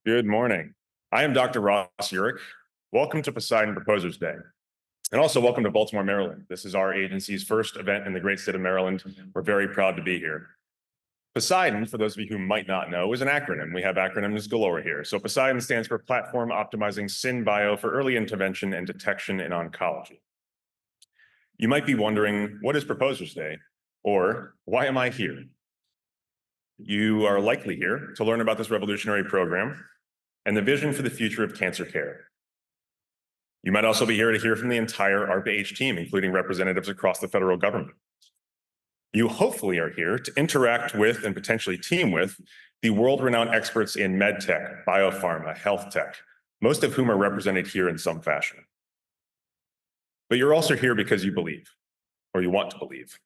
Good morning. I am Dr. Ross Urich. Welcome to Poseidon Proposers Day. And also welcome to Baltimore, Maryland. This is our agency's first event in the great state of Maryland. We're very proud to be here. Poseidon, for those of you who might not know, is an acronym. We have acronyms galore here. So Poseidon stands for Platform Optimizing SynBio for early intervention and detection in oncology. You might be wondering, what is Proposers Day? Or why am I here? You are likely here to learn about this revolutionary program and the vision for the future of cancer care. You might also be here to hear from the entire ARPA-H team, including representatives across the federal government. You hopefully are here to interact with and potentially team with the world-renowned experts in medtech, biopharma, health tech, most of whom are represented here in some fashion. But you're also here because you believe, or you want to believe.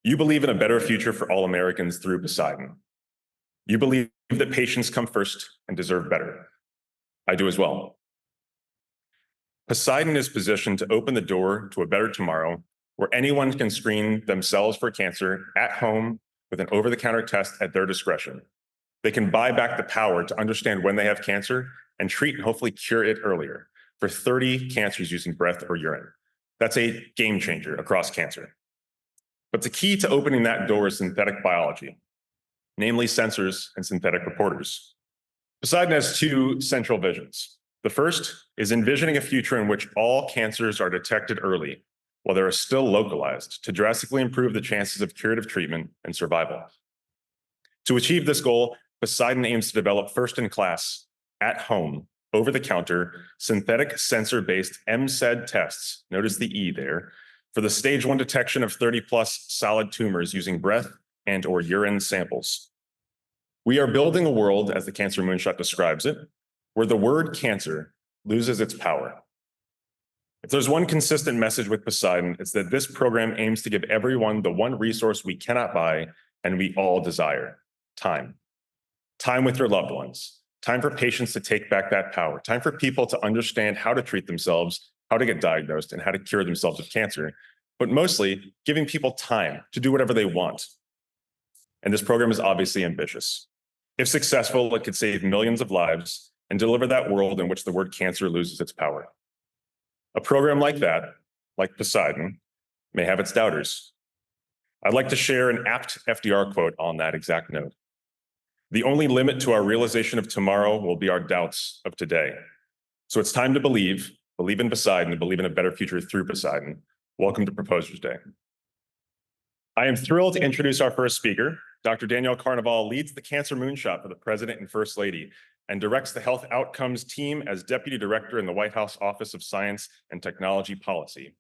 You believe in a better future for all Americans through Poseidon. You believe that patients come first and deserve better. I do as well. Poseidon is positioned to open the door to a better tomorrow where anyone can screen themselves for cancer at home with an over-the-counter test at their discretion. They can buy back the power to understand when they have cancer and treat and hopefully cure it earlier for 30 cancers using breath or urine. That's a game changer across cancer. But the key to opening that door is synthetic biology, namely sensors and synthetic reporters. Poseidon has two central visions. The first is envisioning a future in which all cancers are detected early while they are still localized to drastically improve the chances of curative treatment and survival. To achieve this goal, Poseidon aims to develop first-in-class, at-home, over-the-counter, synthetic sensor-based MCED tests, notice the E there, for the stage 1 detection of 30-plus solid tumors using breath and/or urine samples. We are building a world, as the Cancer Moonshot describes it, where the word cancer loses its power. If there's one consistent message with Poseidon, it's that this program aims to give everyone the one resource we cannot buy and we all desire: time. Time with your loved ones. Time for patients to take back that power. Time for people to understand how to treat themselves, how to get diagnosed, and how to cure themselves of cancer, but mostly giving people time to do whatever they want. And this program is obviously ambitious. If successful, it could save millions of lives and deliver that world in which the word cancer loses its power. A program like that, like Poseidon, may have its doubters. I'd like to share an apt FDR quote on that exact note. The only limit to our realization of tomorrow will be our doubts of today. So it's time to believe in Poseidon, and believe in a better future through Poseidon. Welcome to Proposers Day. I am thrilled to introduce our first speaker. Dr. Danielle Carnival leads the Cancer Moonshot for the President and First Lady and directs the Health Outcomes team as Deputy Director in the White House Office of Science and Technology Policy.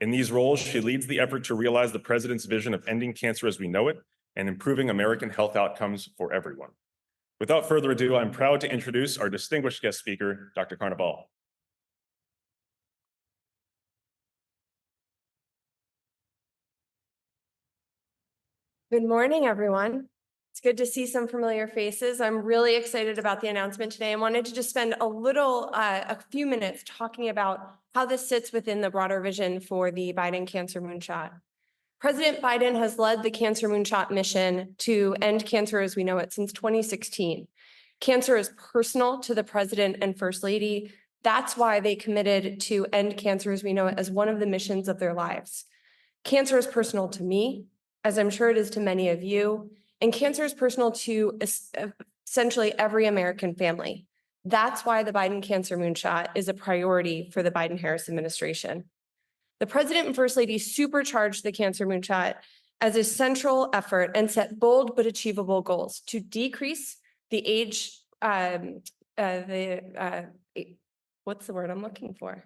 In these roles, she leads the effort to realize the President's vision of ending cancer as we know it and improving American health outcomes for everyone. Without further ado, I'm proud to introduce our distinguished guest speaker, Dr. Carnival. Good morning, everyone. It's good to see some familiar faces. I'm really excited about the announcement today. I wanted to just spend a few minutes talking about how this sits within the broader vision for the Biden Cancer Moonshot. President Biden has led the Cancer Moonshot mission to end cancer as we know it since 2016. Cancer is personal to the President and First Lady. That's why they committed to end cancer as we know it as one of the missions of their lives. Cancer is personal to me, as I'm sure it is to many of you, and cancer is personal to essentially every American family. That's why the Biden Cancer Moonshot is a priority for the Biden-Harris administration. The President and First Lady supercharged the Cancer Moonshot as a central effort and set bold but achievable goals to decrease the age, what's the word I'm looking for?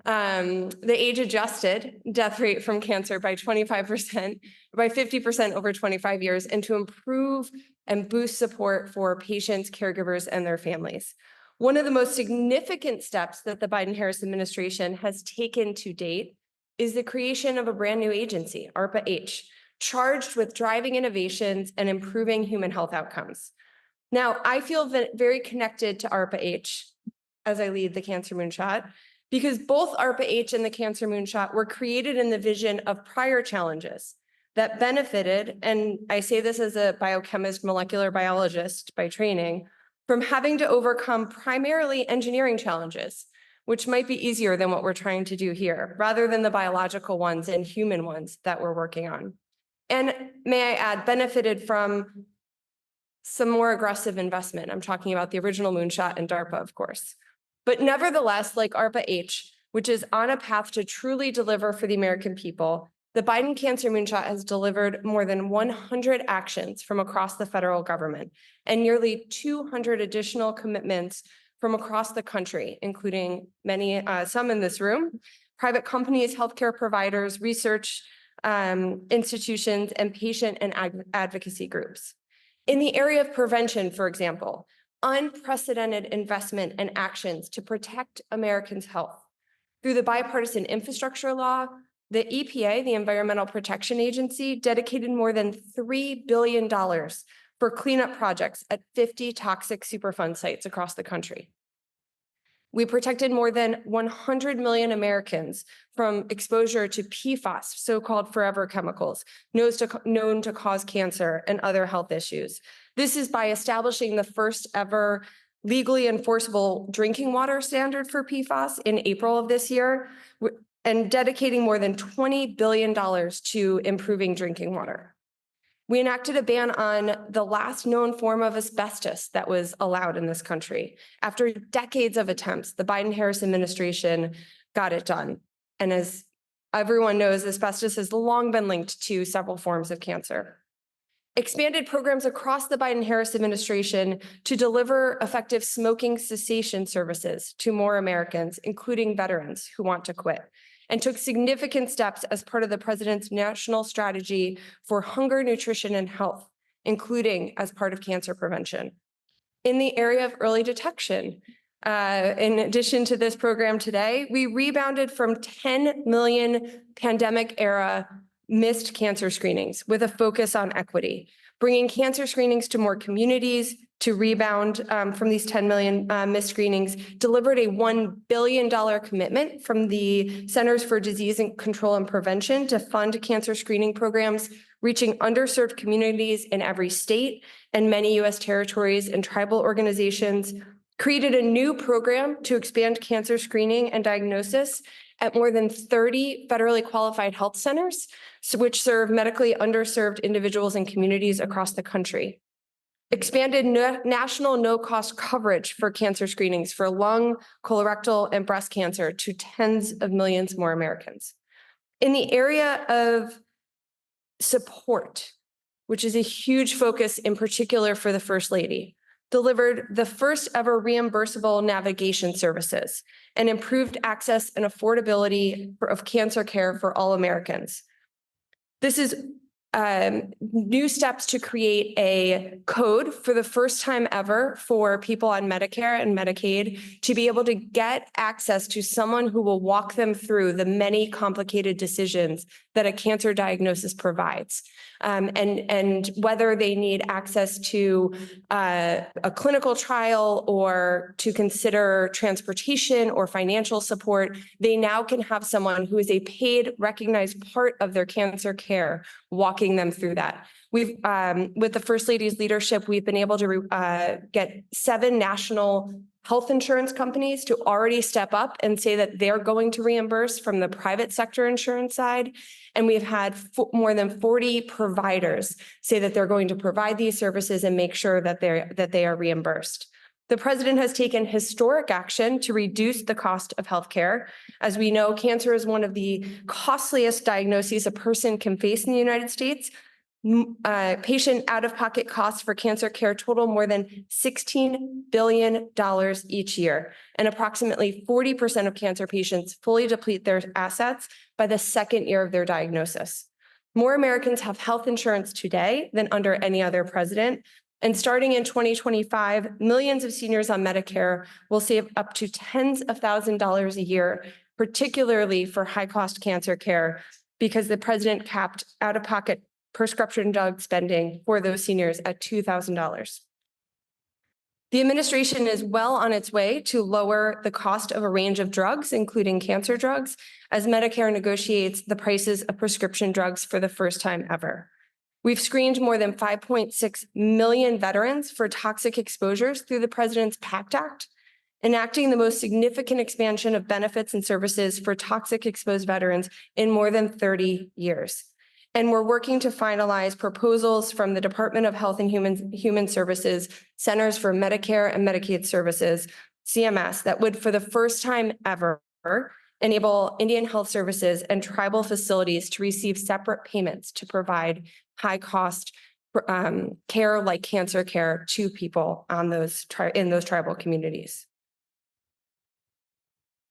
The age-adjusted death rate from cancer by 25%, by 50% over 25 years, and to improve and boost support for patients, caregivers, and their families. One of the most significant steps that the Biden-Harris administration has taken to date is the creation of a brand new agency, ARPA-H, charged with driving innovations and improving human health outcomes. Now, I feel very connected to ARPA-H as I lead the Cancer Moonshot, because both ARPA-H and the Cancer Moonshot were created in the vision of prior challenges that benefited, and I say this as a biochemist, molecular biologist by training, from having to overcome primarily engineering challenges, which might be easier than what we're trying to do here, rather than the biological ones and human ones that we're working on. And may I add, benefited from some more aggressive investment. I'm talking about the original moonshot and DARPA, of course. But nevertheless, like ARPA-H, which is on a path to truly deliver for the American people, the Biden Cancer Moonshot has delivered more than 100 actions from across the federal government and nearly 200 additional commitments from across the country, including some in this room, private companies, healthcare providers, research institutions, and patient and advocacy groups. In the area of prevention, for example, unprecedented investment and actions to protect Americans' health. Through the bipartisan infrastructure law, the EPA, the Environmental Protection Agency, dedicated more than $3 billion for cleanup projects at 50 toxic Superfund sites across the country. We protected more than 100 million Americans from exposure to PFAS, so-called forever chemicals, known to cause cancer and other health issues. This is by establishing the first ever legally enforceable drinking water standard for PFAS in April of this year, and dedicating more than $20 billion to improving drinking water. We enacted a ban on the last known form of asbestos that was allowed in this country. After decades of attempts, the Biden-Harris administration got it done. And as everyone knows, asbestos has long been linked to several forms of cancer. Expanded programs across the Biden-Harris administration to deliver effective smoking cessation services to more Americans, including veterans who want to quit, and took significant steps as part of the president's national strategy for hunger, nutrition, and health, including as part of cancer prevention. In the area of early detection, in addition to this program today, we rebounded from 10 million pandemic-era missed cancer screenings with a focus on equity, bringing cancer screenings to more communities to rebound from these 10 million missed screenings, delivered a $1 billion commitment from the Centers for Disease Control and Prevention to fund cancer screening programs, reaching underserved communities in every state and many U.S. territories and tribal organizations, created a new program to expand cancer screening and diagnosis at more than 30 federally qualified health centers, which serve medically underserved individuals and communities across the country. Expanded national no-cost coverage for cancer screenings for lung, colorectal, and breast cancer to tens of millions more Americans. In the area of support, which is a huge focus in particular for the First Lady, delivered the first ever reimbursable navigation services and improved access and affordability of cancer care for all Americans. This is new steps to create a code for the first time ever for people on Medicare and Medicaid to be able to get access to someone who will walk them through the many complicated decisions that a cancer diagnosis provides. And whether they need access to a clinical trial or to consider transportation or financial support, they now can have someone who is a paid, recognized part of their cancer care walking them through that. We've, with the First Lady's leadership, we've been able to get 7 national health insurance companies to already step up and say that they're going to reimburse from the private sector insurance side. And we've had more than 40 providers say that they're going to provide these services and make sure that they are reimbursed. The president has taken historic action to reduce the cost of healthcare. As we know, cancer is one of the costliest diagnoses a person can face in the United States. Patient out-of-pocket costs for cancer care total more than $16 billion each year, and approximately 40% of cancer patients fully deplete their assets by the second year of their diagnosis. More Americans have health insurance today than under any other president, and starting in 2025, millions of seniors on Medicare will save up to tens of thousands of dollars a year, particularly for high-cost cancer care, because the president capped out-of-pocket prescription drug spending for those seniors at $2,000. The administration is well on its way to lower the cost of a range of drugs, including cancer drugs, as Medicare negotiates the prices of prescription drugs for the first time ever. We've screened more than 5.6 million veterans for toxic exposures through the President's PACT Act, enacting the most significant expansion of benefits and services for toxic exposed veterans in more than 30 years. And we're working to finalize proposals from the Department of Health and Human Services, Centers for Medicare and Medicaid Services, CMS, that would, for the first time ever, enable Indian Health Services and tribal facilities to receive separate payments to provide high-cost care like cancer care to people on in those tribal communities.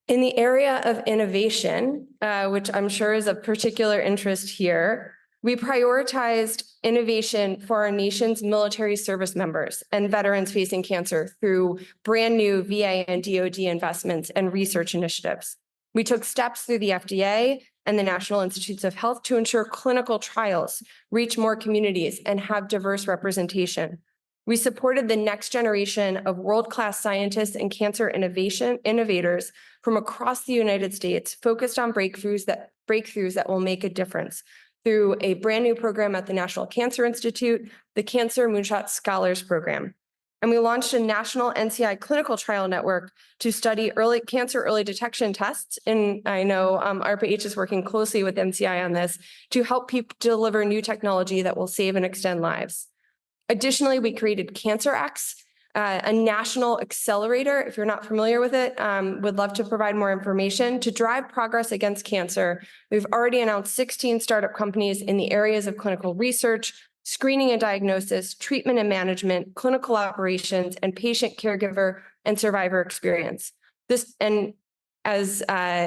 In the area of innovation, which I'm sure is of particular interest here, we prioritized innovation for our nation's military service members and veterans facing cancer through brand new VA and DoD investments and research initiatives. We took steps through the FDA and the National Institutes of Health to ensure clinical trials reach more communities and have diverse representation. We supported the next generation of world-class scientists and cancer innovators from across the United States, focused on breakthroughs that will make a difference through a brand new program at the National Cancer Institute, the Cancer Moonshot Scholars Program. And we launched a national NCI clinical trial network to study cancer early detection tests. And I know ARPA-H is working closely with MCI on this to help people deliver new technology that will save and extend lives. Additionally, we created CancerX, a national accelerator. If you're not familiar with it, would love to provide more information to drive progress against cancer. We've already announced 16 startup companies in the areas of clinical research, screening and diagnosis, treatment and management, clinical operations, and patient caregiver and survivor experience. This, and as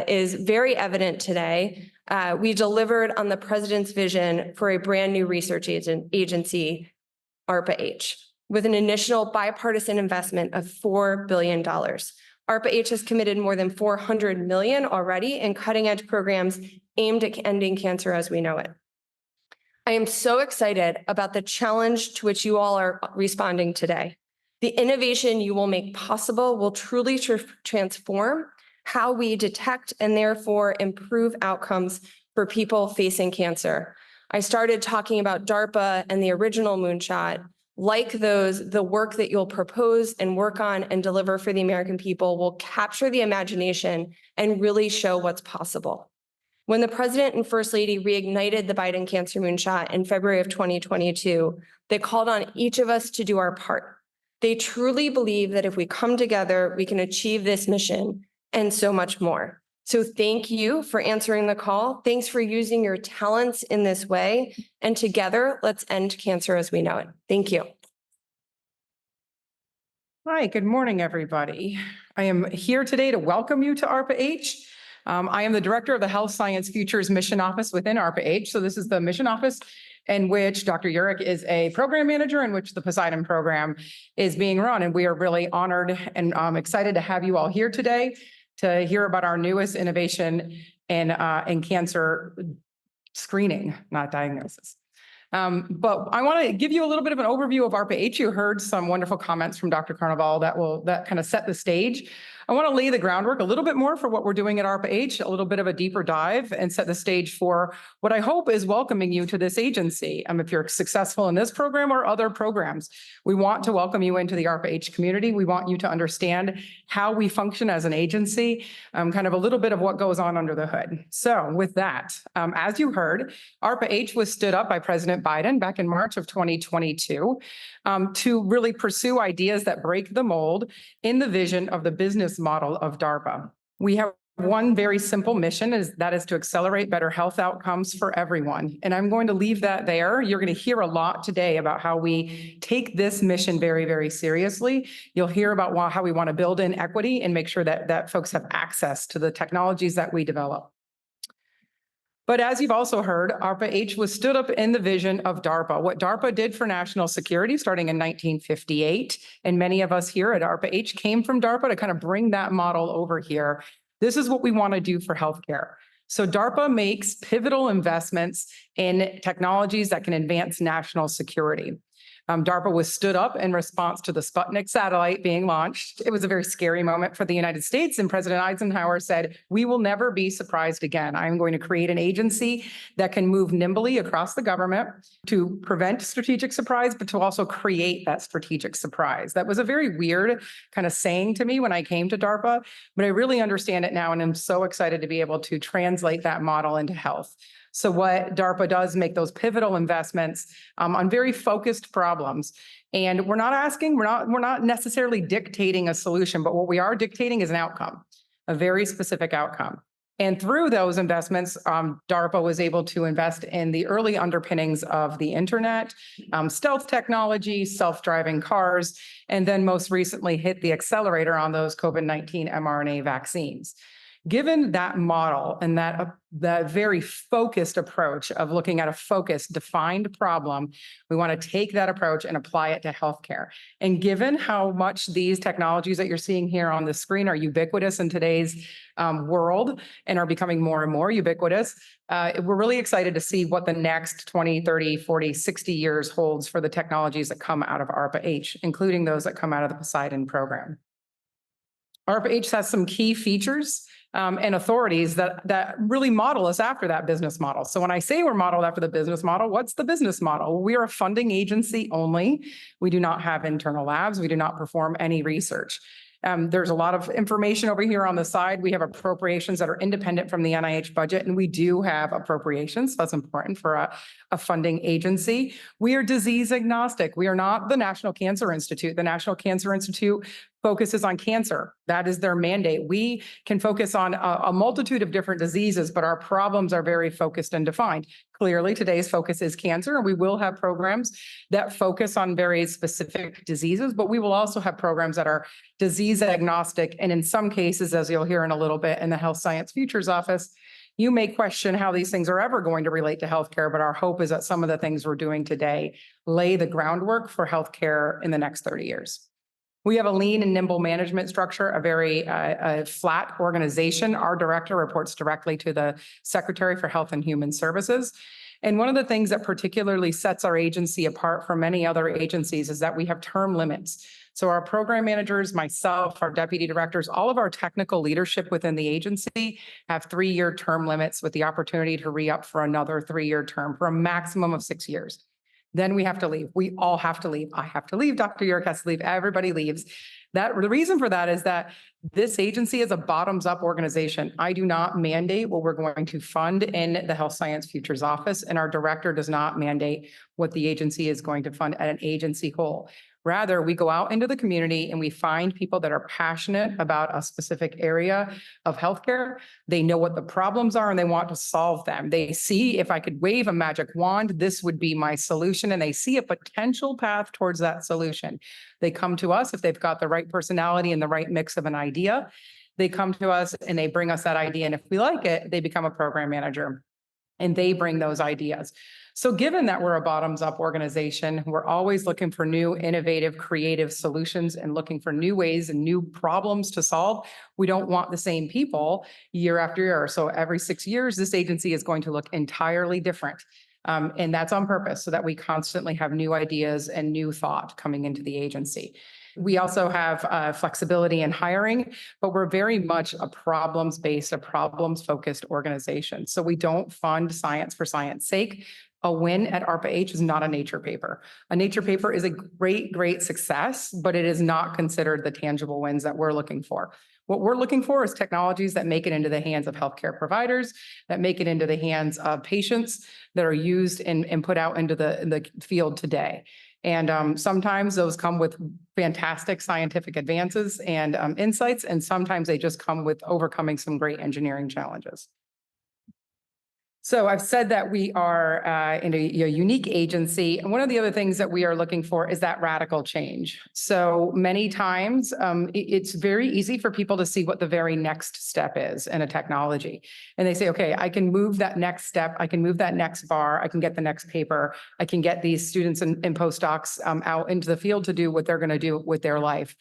is very evident today, we delivered on the President's vision for a brand new research agency, ARPA-H, with an initial bipartisan investment of $4 billion. ARPA-H has committed more than $400 million already in cutting-edge programs aimed at ending cancer as we know it. I am so excited about the challenge to which you all are responding today. The innovation you will make possible will truly transform how we detect and therefore improve outcomes for people facing cancer. I started talking about DARPA and the original moonshot. Like those, the work that you'll propose and work on and deliver for the American people will capture the imagination and really show what's possible. When the President and First Lady reignited the Biden Cancer Moonshot in February of 2022, they called on each of us to do our part. They truly believe that if we come together, we can achieve this mission and so much more. So thank you for answering the call. Thanks for using your talents in this way. And together, let's end cancer as we know it. Thank you. Hi, good morning, everybody. I am here today to welcome you to ARPA-H. I am the director of the Health Science Futures Mission Office within ARPA-H. So this is the mission office in which Dr. Urich is a program manager, in which the POSEIDON program is being run. And we are really honored and excited to have you all here today to hear about our newest innovation in cancer screening, not diagnosis. But I want to give you a little bit of an overview of ARPA-H. You heard some wonderful comments from Dr. Carnival that kind of set the stage. I want to lay the groundwork a little bit more for what we're doing at ARPA-H, a little bit of a deeper dive, and set the stage for what I hope is welcoming you to this agency. If you're successful in this program or other programs, we want to welcome you into the ARPA-H community. We want you to understand how we function as an agency, kind of a little bit of what goes on under the hood. So with that, as you heard, ARPA-H was stood up by President Biden back in March of 2022 to really pursue ideas that break the mold in the vision of the business model of DARPA. We have one very simple mission, that is to accelerate better health outcomes for everyone. And I'm going to leave that there. You're going to hear a lot today about how we take this mission very, very seriously. You'll hear about how we want to build in equity and make sure that folks have access to the technologies that we develop. But as you've also heard, ARPA-H was stood up in the vision of DARPA, what DARPA did for national security starting in 1958. And many of us here at ARPA-H came from DARPA to kind of bring that model over here. This is what we want to do for healthcare. So DARPA makes pivotal investments in technologies that can advance national security. DARPA was stood up in response to the Sputnik satellite being launched. It was a very scary moment for the United States, and President Eisenhower said, "We will never be surprised again. I'm going to create an agency that can move nimbly across the government to prevent strategic surprise, but to also create that strategic surprise." That was a very weird kind of saying to me when I came to DARPA, but I really understand it now, and I'm so excited to be able to translate that model into health. So what DARPA does make those pivotal investments on very focused problems. And we're not necessarily dictating a solution, but what we are dictating is an outcome, a very specific outcome. And through those investments, DARPA was able to invest in the early underpinnings of the internet, stealth technology, self-driving cars, and then most recently hit the accelerator on those COVID-19 mRNA vaccines. Given that model and that very focused approach of looking at a focused, defined problem, we want to take that approach and apply it to healthcare. And given how much these technologies that you're seeing here on the screen are ubiquitous in today's world and are becoming more and more ubiquitous, we're really excited to see what the next 20, 30, 40, 60 years holds for the technologies that come out of ARPA-H, including those that come out of the POSEIDON program. ARPA-H has some key features and authorities that really model us after that business model. So when I say we're modeled after the business model, what's the business model? We are a funding agency only. We do not have internal labs. We do not perform any research. There's a lot of information over here on the side. We have appropriations that are independent from the NIH budget, and we do have appropriations. So that's important for a funding agency. We are disease agnostic. We are not the National Cancer Institute. The National Cancer Institute focuses on cancer. That is their mandate. We can focus on a multitude of different diseases, but our problems are very focused and defined. Clearly, today's focus is cancer, and we will have programs that focus on very specific diseases, but we will also have programs that are disease agnostic. And in some cases, as you'll hear in a little bit in the Health Science Futures Office, you may question how these things are ever going to relate to healthcare, but our hope is that some of the things we're doing today lay the groundwork for healthcare in the next 30 years. We have a lean and nimble management structure, a very flat organization. Our director reports directly to the Secretary for Health and Human Services. And one of the things that particularly sets our agency apart from many other agencies is that we have term limits. So our program managers, myself, our deputy directors, all of our technical leadership within the agency have 3-year term limits with the opportunity to re-up for another 3-year term for a maximum of 6 years. Then we have to leave. We all have to leave. I have to leave. Dr. York has to leave. Everybody leaves. The reason for that is that this agency is a bottoms-up organization. I do not mandate what we're going to fund in the Health Science Futures Office, and our director does not mandate what the agency is going to fund at an agency whole. Rather, we go out into the community and we find people that are passionate about a specific area of healthcare. They know what the problems are and they want to solve them. They see, if I could wave a magic wand, this would be my solution, and they see a potential path towards that solution. They come to us if they've got the right personality and the right mix of an idea. They come to us and they bring us that idea, and if we like it, they become a program manager and they bring those ideas. So given that we're a bottoms-up organization, we're always looking for new, innovative, creative solutions and looking for new ways and new problems to solve. We don't want the same people year after year. So every 6 years, this agency is going to look entirely different. And that's on purpose so that we constantly have new ideas and new thought coming into the agency. We also have flexibility in hiring, but we're very much a problems-based, a problems-focused organization. So we don't fund science for science sake. A win at ARPA-H is not a Nature paper. A Nature paper is a great, great success, but it is not considered the tangible wins that we're looking for. What we're looking for is technologies that make it into the hands of healthcare providers, that make it into the hands of patients, that are used and put out into the field today. And sometimes those come with fantastic scientific advances and insights, and sometimes they just come with overcoming some great engineering challenges. So I've said that we are in a unique agency. And one of the other things that we are looking for is that radical change. So many times it's very easy for people to see what the very next step is in a technology. And they say, okay, I can move that next step. I can move that next bar. I can get the next paper. I can get these students and postdocs out into the field to do what they're going to do with their life.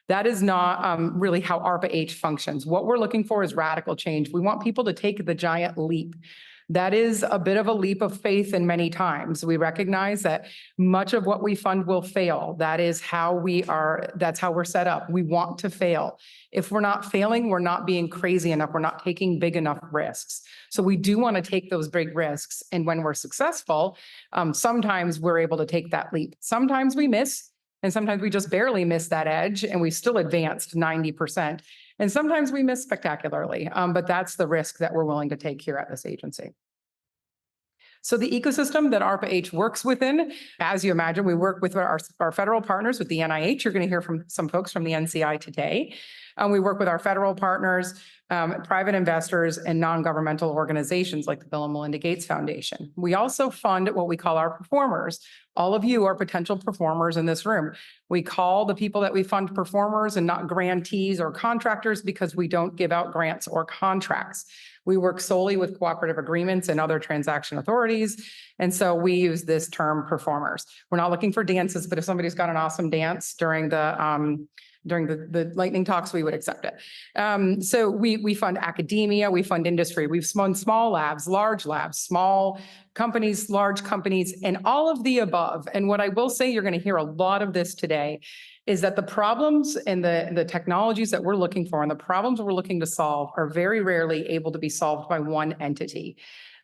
That is not really how ARPA-H functions. What we're looking for is radical change. We want people to take the giant leap. That is a bit of a leap of faith in many times. We recognize that much of what we fund will fail. That is how that's how we're set up. We want to fail. If we're not failing, we're not being crazy enough. We're not taking big enough risks. So we do want to take those big risks. And when we're successful, sometimes we're able to take that leap. Sometimes we miss, and sometimes we just barely miss that edge and we still advanced 90%. And sometimes we miss spectacularly, but that's the risk that we're willing to take here at this agency. So the ecosystem that ARPA-H works within, as you imagine, we work with our federal partners with the NIH. You're going to hear from some folks from the NCI today. We work with our federal partners, private investors, and non-governmental organizations like the Bill and Melinda Gates Foundation. We also fund what we call our performers. All of you are potential performers in this room. We call the people that we fund performers and not grantees or contractors because we don't give out grants or contracts. We work solely with cooperative agreements and other transaction authorities. And so we use this term performers. We're not looking for dances, but if somebody's got an awesome dance during the lightning talks, we would accept it. So we fund academia, we fund industry, we've fund small labs, small companies, large companies, and all of the above. And what I will say, you're going to hear a lot of this today, is that the problems and the technologies that we're looking for and the problems we're looking to solve are very rarely able to be solved by one entity.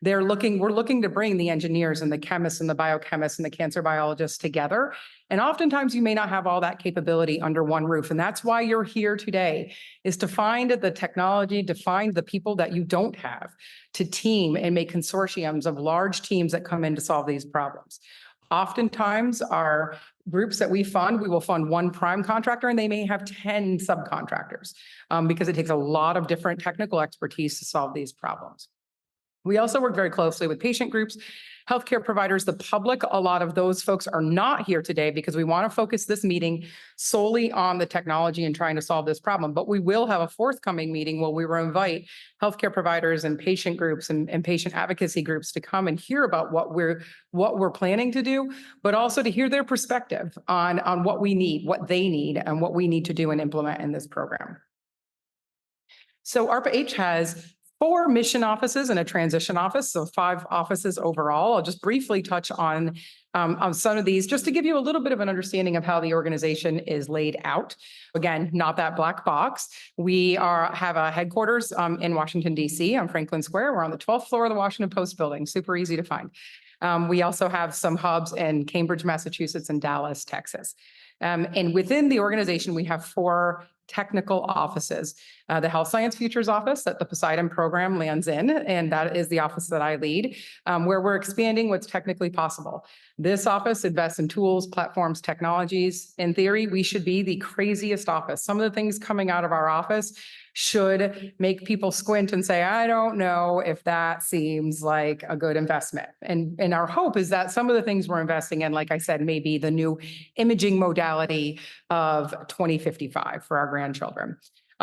We're looking to bring the engineers and the chemists and the biochemists and the cancer biologists together. And oftentimes you may not have all that capability under one roof. And that's why you're here today, is to find the technology, to find the people that you don't have, to team and make consortiums of large teams that come in to solve these problems. Oftentimes our groups that we will fund one prime contractor and they may have 10 subcontractors because it takes a lot of different technical expertise to solve these problems. We also work very closely with patient groups, healthcare providers, the public. A lot of those folks are not here today because we want to focus this meeting solely on the technology and trying to solve this problem. But we will have a forthcoming meeting where we will invite healthcare providers and patient groups and patient advocacy groups to come and hear about what we're planning to do, but also to hear their perspective on what we need, what they need, and what we need to do and implement in this program. So ARPA-H has 4 mission offices and a transition office, so 5 offices overall. I'll just briefly touch on some of these just to give you a little bit of an understanding of how the organization is laid out. Again, not that black box. We have a headquarters in Washington, D.C. on Franklin Square. We're on the 12th floor of the Washington Post building, super easy to find. We also have some hubs in Cambridge, Massachusetts, and Dallas, Texas. And within the organization, we have 4 technical offices. The Health Science Futures office that the POSEIDON program lands in, and that is the office that I lead, where we're expanding what's technically possible. This office invests in tools, platforms, technologies. In theory, we should be the craziest office. Some of the things coming out of our office should make people squint and say, I don't know if that seems like a good investment. And our hope is that some of the things we're investing in, like I said, may be the new imaging modality of 2055 for our grandchildren.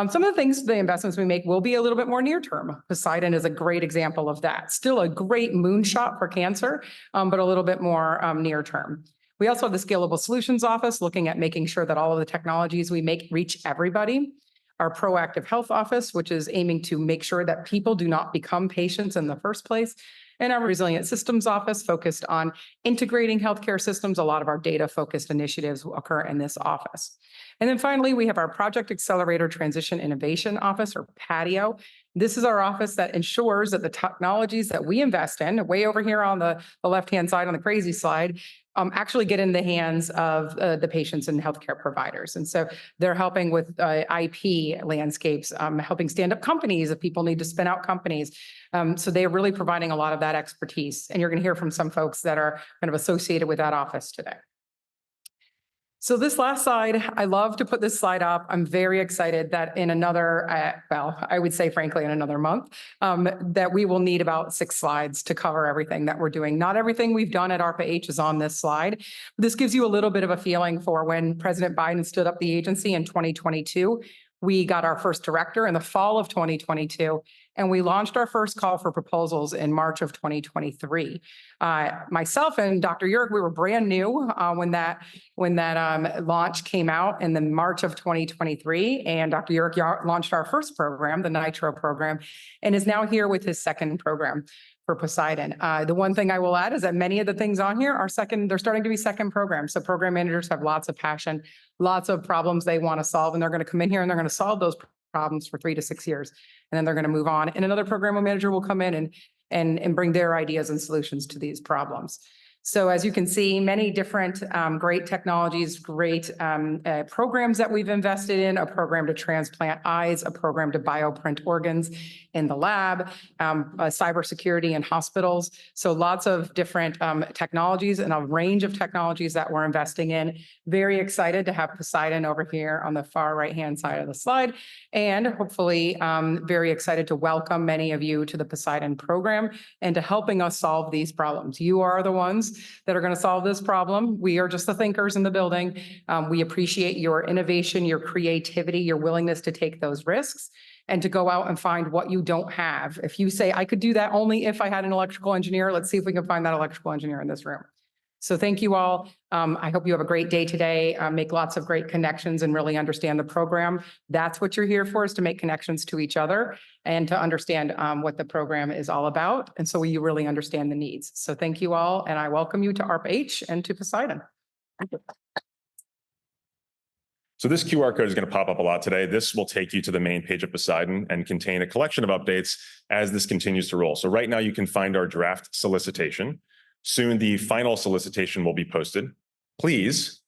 Some of the investments we make will be a little bit more near term. POSEIDON is a great example of that. Still a great moonshot for cancer, but a little bit more near term. We also have the Scalable Solutions Office looking at making sure that all of the technologies we make reach everybody. Our Proactive Health Office, which is aiming to make sure that people do not become patients in the first place. And our Resilient Systems Office focused on integrating healthcare systems. A lot of our data-focused initiatives will occur in this office. And then finally, we have our Project Accelerator Transition Innovation Office, or PATIO. This is our office that ensures that the technologies that we invest in, way over here on the left-hand side on the crazy slide, actually get in the hands of the patients and healthcare providers. And so they're helping with IP landscapes, helping stand up companies if people need to spin out companies. So they're really providing a lot of that expertise. And you're going to hear from some folks that are kind of associated with that office today. So this last slide, I love to put this slide up. I'm very excited that in another, I would say frankly in another month, that we will need about 6 slides to cover everything that we're doing. Not everything we've done at ARPA-H is on this slide. This gives you a little bit of a feeling for when President Biden stood up the agency in 2022. We got our first director in the fall of 2022, and we launched our first call for proposals in March of 2023. Myself and Dr. Urich, we were brand new when that launch came out in the March of 2023, and Dr. Urich launched our first program, the NITRO program, and is now here with his second program. for Poseidon. The one thing I will add is that many of the things on here are they're starting to be second programs. So program managers have lots of passion, lots of problems they want to solve, and they're going to come in here and they're going to solve those problems for 3 to 6 years. And then they're going to move on. And another program manager will come in and bring their ideas and solutions to these problems. So as you can see, many different great technologies, great programs that we've invested in, a program to transplant eyes, a program to bioprint organs in the lab, cybersecurity in hospitals. So lots of different technologies and a range of technologies that we're investing in. Very excited to have Poseidon over here on the far right-hand side of the slide. And hopefully very excited to welcome many of you to the Poseidon program and to helping us solve these problems. You are the ones that are going to solve this problem. We are just the thinkers in the building. We appreciate your innovation, your creativity, your willingness to take those risks and to go out and find what you don't have. If you say, I could do that only if I had an electrical engineer, let's see if we can find that electrical engineer in this room. So thank you all. I hope you have a great day today. Make lots of great connections and really understand the program. That's what you're here for, is to make connections to each other and to understand what the program is all about. And so you really understand the needs. So thank you all. And I welcome you to ARPA-H and to Poseidon. Thank you. So this QR code is going to pop up a lot today. This will take you to the main page of Poseidon and contain a collection of updates as this continues to roll. So right now you can find our draft solicitation. Soon the final solicitation will be posted. Please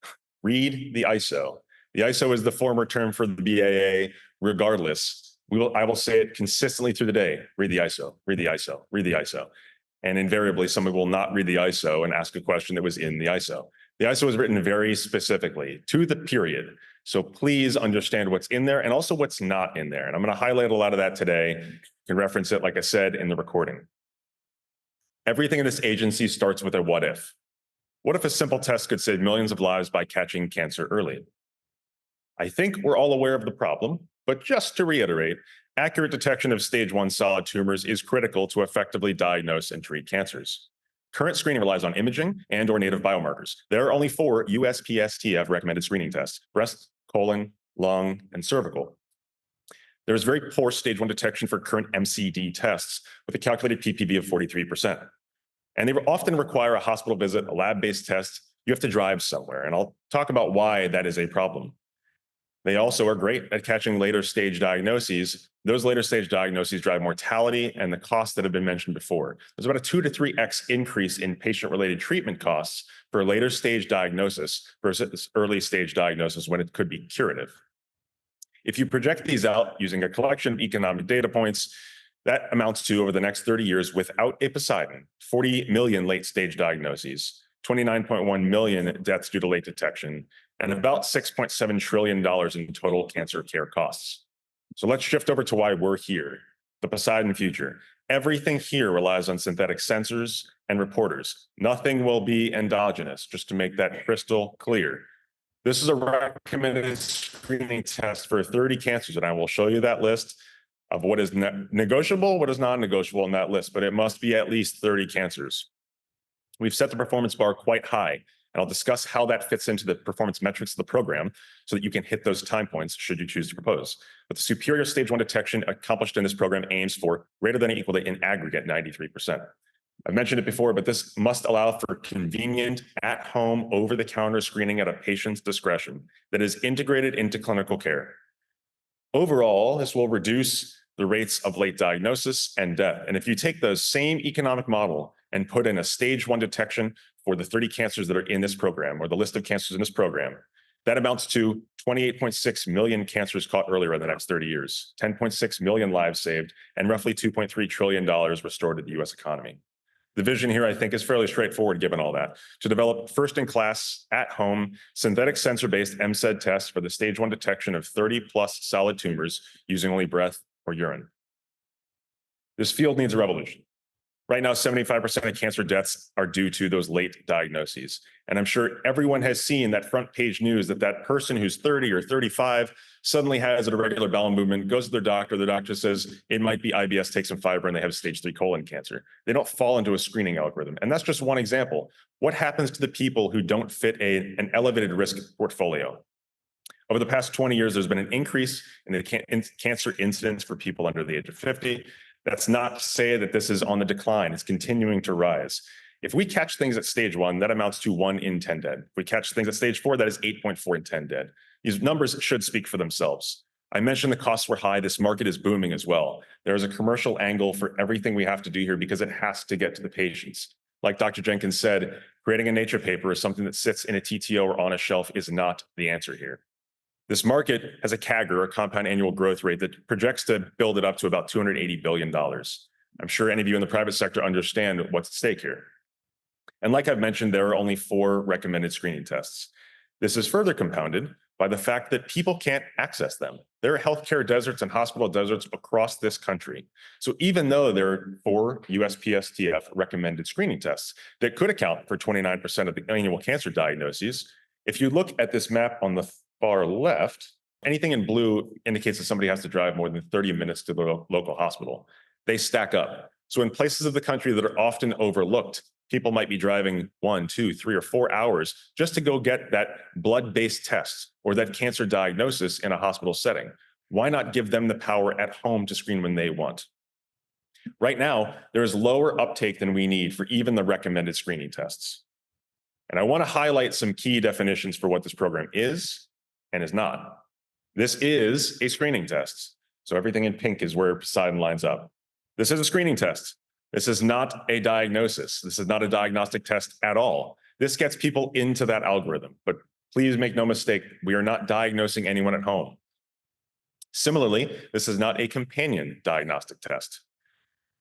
read the ISO. The ISO is the former term for the BAA. Regardless, I will say it consistently through the day. Read the ISO, read the ISO, read the ISO. And invariably, someone will not read the ISO and ask a question that was in the ISO. The ISO is written very specifically to the period. So please understand what's in there and also what's not in there. And I'm going to highlight a lot of that today. You can reference it, like I said, in the recording. Everything in this agency starts with a what if. What if a simple test could save millions of lives by catching cancer early? I think we're all aware of the problem, but just to reiterate, accurate detection of stage 1 solid tumors is critical to effectively diagnose and treat cancers. Current screening relies on imaging and/or native biomarkers. There are only 4 USPSTF recommended screening tests: breast, colon, lung, and cervical. There is very poor stage 1 detection for current MCED tests with a calculated PPV of 43%. And they often require a hospital visit, a lab-based test. You have to drive somewhere, and I'll talk about why that is a problem. They also are great at catching later stage diagnoses. Those later stage diagnoses drive mortality and the costs that have been mentioned before. There's about a 2 to 3x increase in patient-related treatment costs for later stage diagnosis versus early stage diagnosis when it could be curative. If you project these out using a collection of economic data points, that amounts to, over the next 30 years, without a Poseidon, 40 million late-stage diagnoses, 29.1 million deaths due to late detection, and about $6.7 trillion in total cancer care costs. So let's shift over to why we're here, the Poseidon future. Everything here relies on synthetic sensors and reporters. Nothing will be endogenous, just to make that crystal clear. This is a recommended screening test for 30 cancers, and I will show you that list of what is negotiable, what is non-negotiable in that list, but it must be at least 30 cancers. We've set the performance bar quite high, and I'll discuss how that fits into the performance metrics of the program so that you can hit those time points should you choose to propose. But the superior stage 1 detection accomplished in this program aims for greater than or equal to, in aggregate, 93%. I've mentioned it before, but this must allow for convenient, at-home, over-the-counter screening at a patient's discretion that is integrated into clinical care. Overall, this will reduce the rates of late diagnosis and death. And if you take the same economic model and put in a stage 1 detection for the 30 cancers that are in this program, or the list of cancers in this program, that amounts to 28.6 million cancers caught earlier in the next 30 years, 10.6 million lives saved, and roughly $2.3 trillion restored to the US economy. The vision here, I think, is fairly straightforward given all that: to develop first-in-class, at-home, synthetic sensor-based MCED tests for the stage 1 detection of 30-plus solid tumors using only breath or urine. This field needs a revolution. Right now, 75% of cancer deaths are due to those late diagnoses. And I'm sure everyone has seen that front page news that that person who's 30 or 35 suddenly has an irregular bowel movement, goes to their doctor. The doctor says it might be IBS, take some fiber, and they have stage 3 colon cancer. They don't fall into a screening algorithm. And that's just one example. What happens to the people who don't fit an elevated risk portfolio? Over the past 20 years, there's been an increase in the cancer incidence for people under the age of 50. That's not to say that this is on the decline. It's continuing to rise. If we catch things at stage 1, that amounts to 1 in 10 dead. If we catch things at stage 4, that is 8.4 in 10 dead. These numbers should speak for themselves. I mentioned the costs were high. This market is booming as well. There is a commercial angle for everything we have to do here because it has to get to the patients. Like Dr. Jenkins said, creating a Nature paper or something that sits in a TTO or on a shelf is not the answer here. This market has a CAGR, a compound annual growth rate, that projects to build it up to about $280 billion. I'm sure any of you in the private sector understand what's at stake here. And like I've mentioned, there are only 4 recommended screening tests. This is further compounded by the fact that people can't access them. There are healthcare deserts and hospital deserts across this country. So even though there are 4 USPSTF recommended screening tests that could account for 29% of the annual cancer diagnoses, if you look at this map on the far left, anything in blue indicates that somebody has to drive more than 30 minutes to the local hospital. They stack up. So in places of the country that are often overlooked, people might be driving 1, 2, 3, or 4 hours just to go get that blood-based test or that cancer diagnosis in a hospital setting. Why not give them the power at home to screen when they want? Right now, there is lower uptake than we need for even the recommended screening tests. And I want to highlight some key definitions for what this program is and is not. This is a screening test. So everything in pink is where POSEIDON lines up. This is a screening test. This is not a diagnosis. This is not a diagnostic test at all. This gets people into that algorithm, but please make no mistake, we are not diagnosing anyone at home. Similarly, this is not a companion diagnostic test.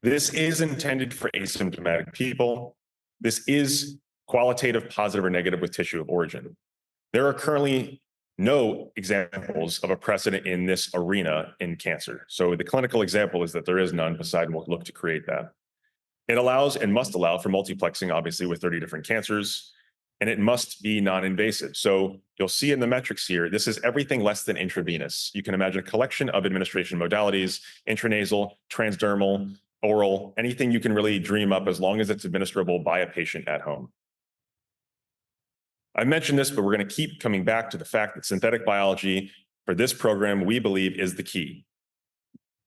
This is intended for asymptomatic people. This is qualitative, positive, or negative with tissue of origin. There are currently no examples of a precedent in this arena in cancer. So the clinical example is that there is none. POSEIDON will look to create that. It allows and must allow for multiplexing, obviously, with 30 different cancers, and it must be non-invasive. So you'll see in the metrics here, this is everything less than intravenous. You can imagine a collection of administration modalities: intranasal, transdermal, oral, anything you can really dream up as long as it's administrable by a patient at home. I mentioned this, but we're going to keep coming back to the fact that synthetic biology for this program, we believe, is the key.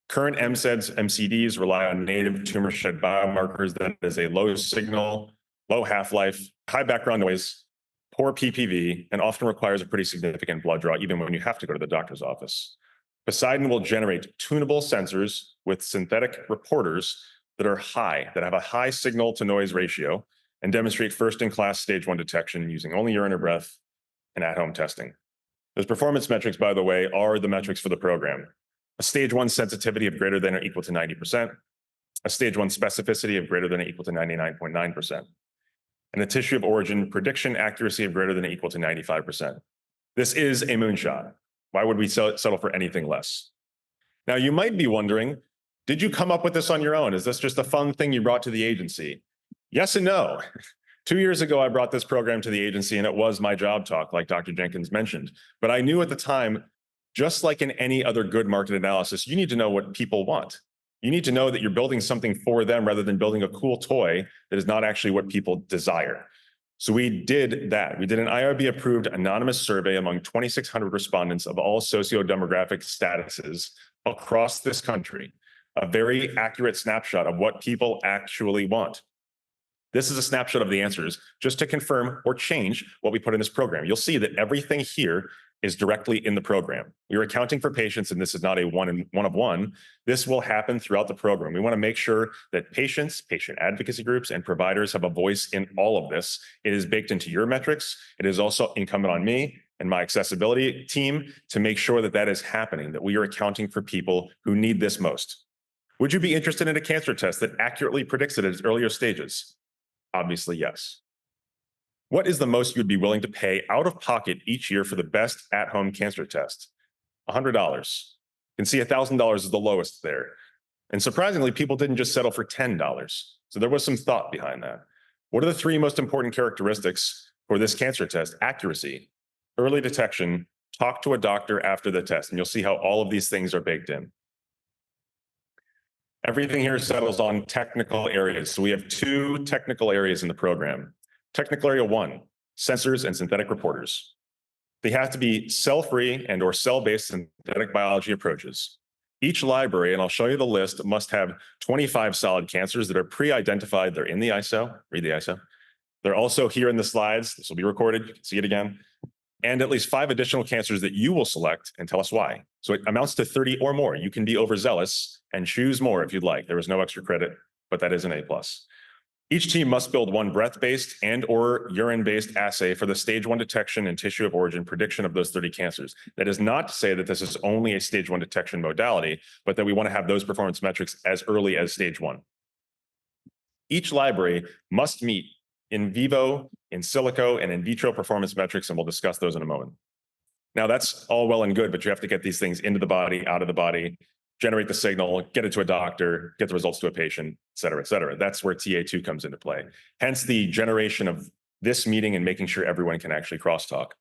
Current MCEDs, MCEDs rely on native tumor shed biomarkers that is a low signal, low half-life, high background noise, poor PPV, and often requires a pretty significant blood draw, even when you have to go to the doctor's office. POSEIDON will generate tunable sensors with synthetic reporters that are high, that have a high signal to noise ratio, and demonstrate first-in-class stage 1 detection using only urine or breath and at-home testing. Those performance metrics, by the way, are the metrics for the program. A stage 1 sensitivity of greater than or equal to 90%, a stage 1 specificity of greater than or equal to 99.9%, and a tissue of origin prediction accuracy of greater than or equal to 95%. This is a moonshot. Why would we settle for anything less? Now, you might be wondering, did you come up with this on your own? Is this just a fun thing you brought to the agency? Yes and no. 2 years ago, I brought this program to the agency, and it was my job talk, like Dr. Jenkins mentioned. But I knew at the time, just like in any other good market analysis, you need to know what people want. You need to know that you're building something for them rather than building a cool toy that is not actually what people desire. So we did that. We did an IRB-approved anonymous survey among 2,600 respondents of all socio-demographic statuses across this country, a very accurate snapshot of what people actually want. This is a snapshot of the answers, just to confirm or change what we put in this program. You'll see that everything here is directly in the program. We're accounting for patients, and this is not a one of one. This will happen throughout the program. We want to make sure that patients, patient advocacy groups, and providers have a voice in all of this. It is baked into your metrics. It is also incumbent on me and my accessibility team to make sure that that is happening, that we are accounting for people who need this most. Would you be interested in a cancer test that accurately predicts it at its earlier stages? Obviously, yes. What is the most you'd be willing to pay out of pocket each year for the best at-home cancer test? $100. You can see $1,000 is the lowest there. And surprisingly, people didn't just settle for $10. So there was some thought behind that. What are the 3 most important characteristics for this cancer test? Accuracy, early detection, talk to a doctor after the test, and you'll see how all of these things are baked in. Everything here settles on technical areas. So we have 2 technical areas in the program. Technical area 1, sensors and synthetic reporters. They have to be cell-free and or cell-based synthetic biology approaches. Each library, and I'll show you the list, must have 25 solid cancers that are pre-identified. They're in the ISO, read the ISO. They're also here in the slides. This will be recorded, you can see it again. And at least 5 additional cancers that you will select and tell us why. So it amounts to 30 or more. You can be overzealous and choose more if you'd like. There is no extra credit, but that is an A+. Each team must build one breath-based and or urine-based assay for the stage 1 detection and tissue of origin prediction of those 30 cancers. That is not to say that this is only a stage 1 detection modality, but that we want to have those performance metrics as early as stage 1. Each library must meet in vivo, in silico, and in vitro performance metrics, and we'll discuss those in a moment. Now, that's all well and good, but you have to get these things into the body, out of the body, generate the signal, get it to a doctor, get the results to a patient, et cetera, et cetera. That's where TA2 comes into play. Hence the generation of this meeting and making sure everyone can actually crosstalk.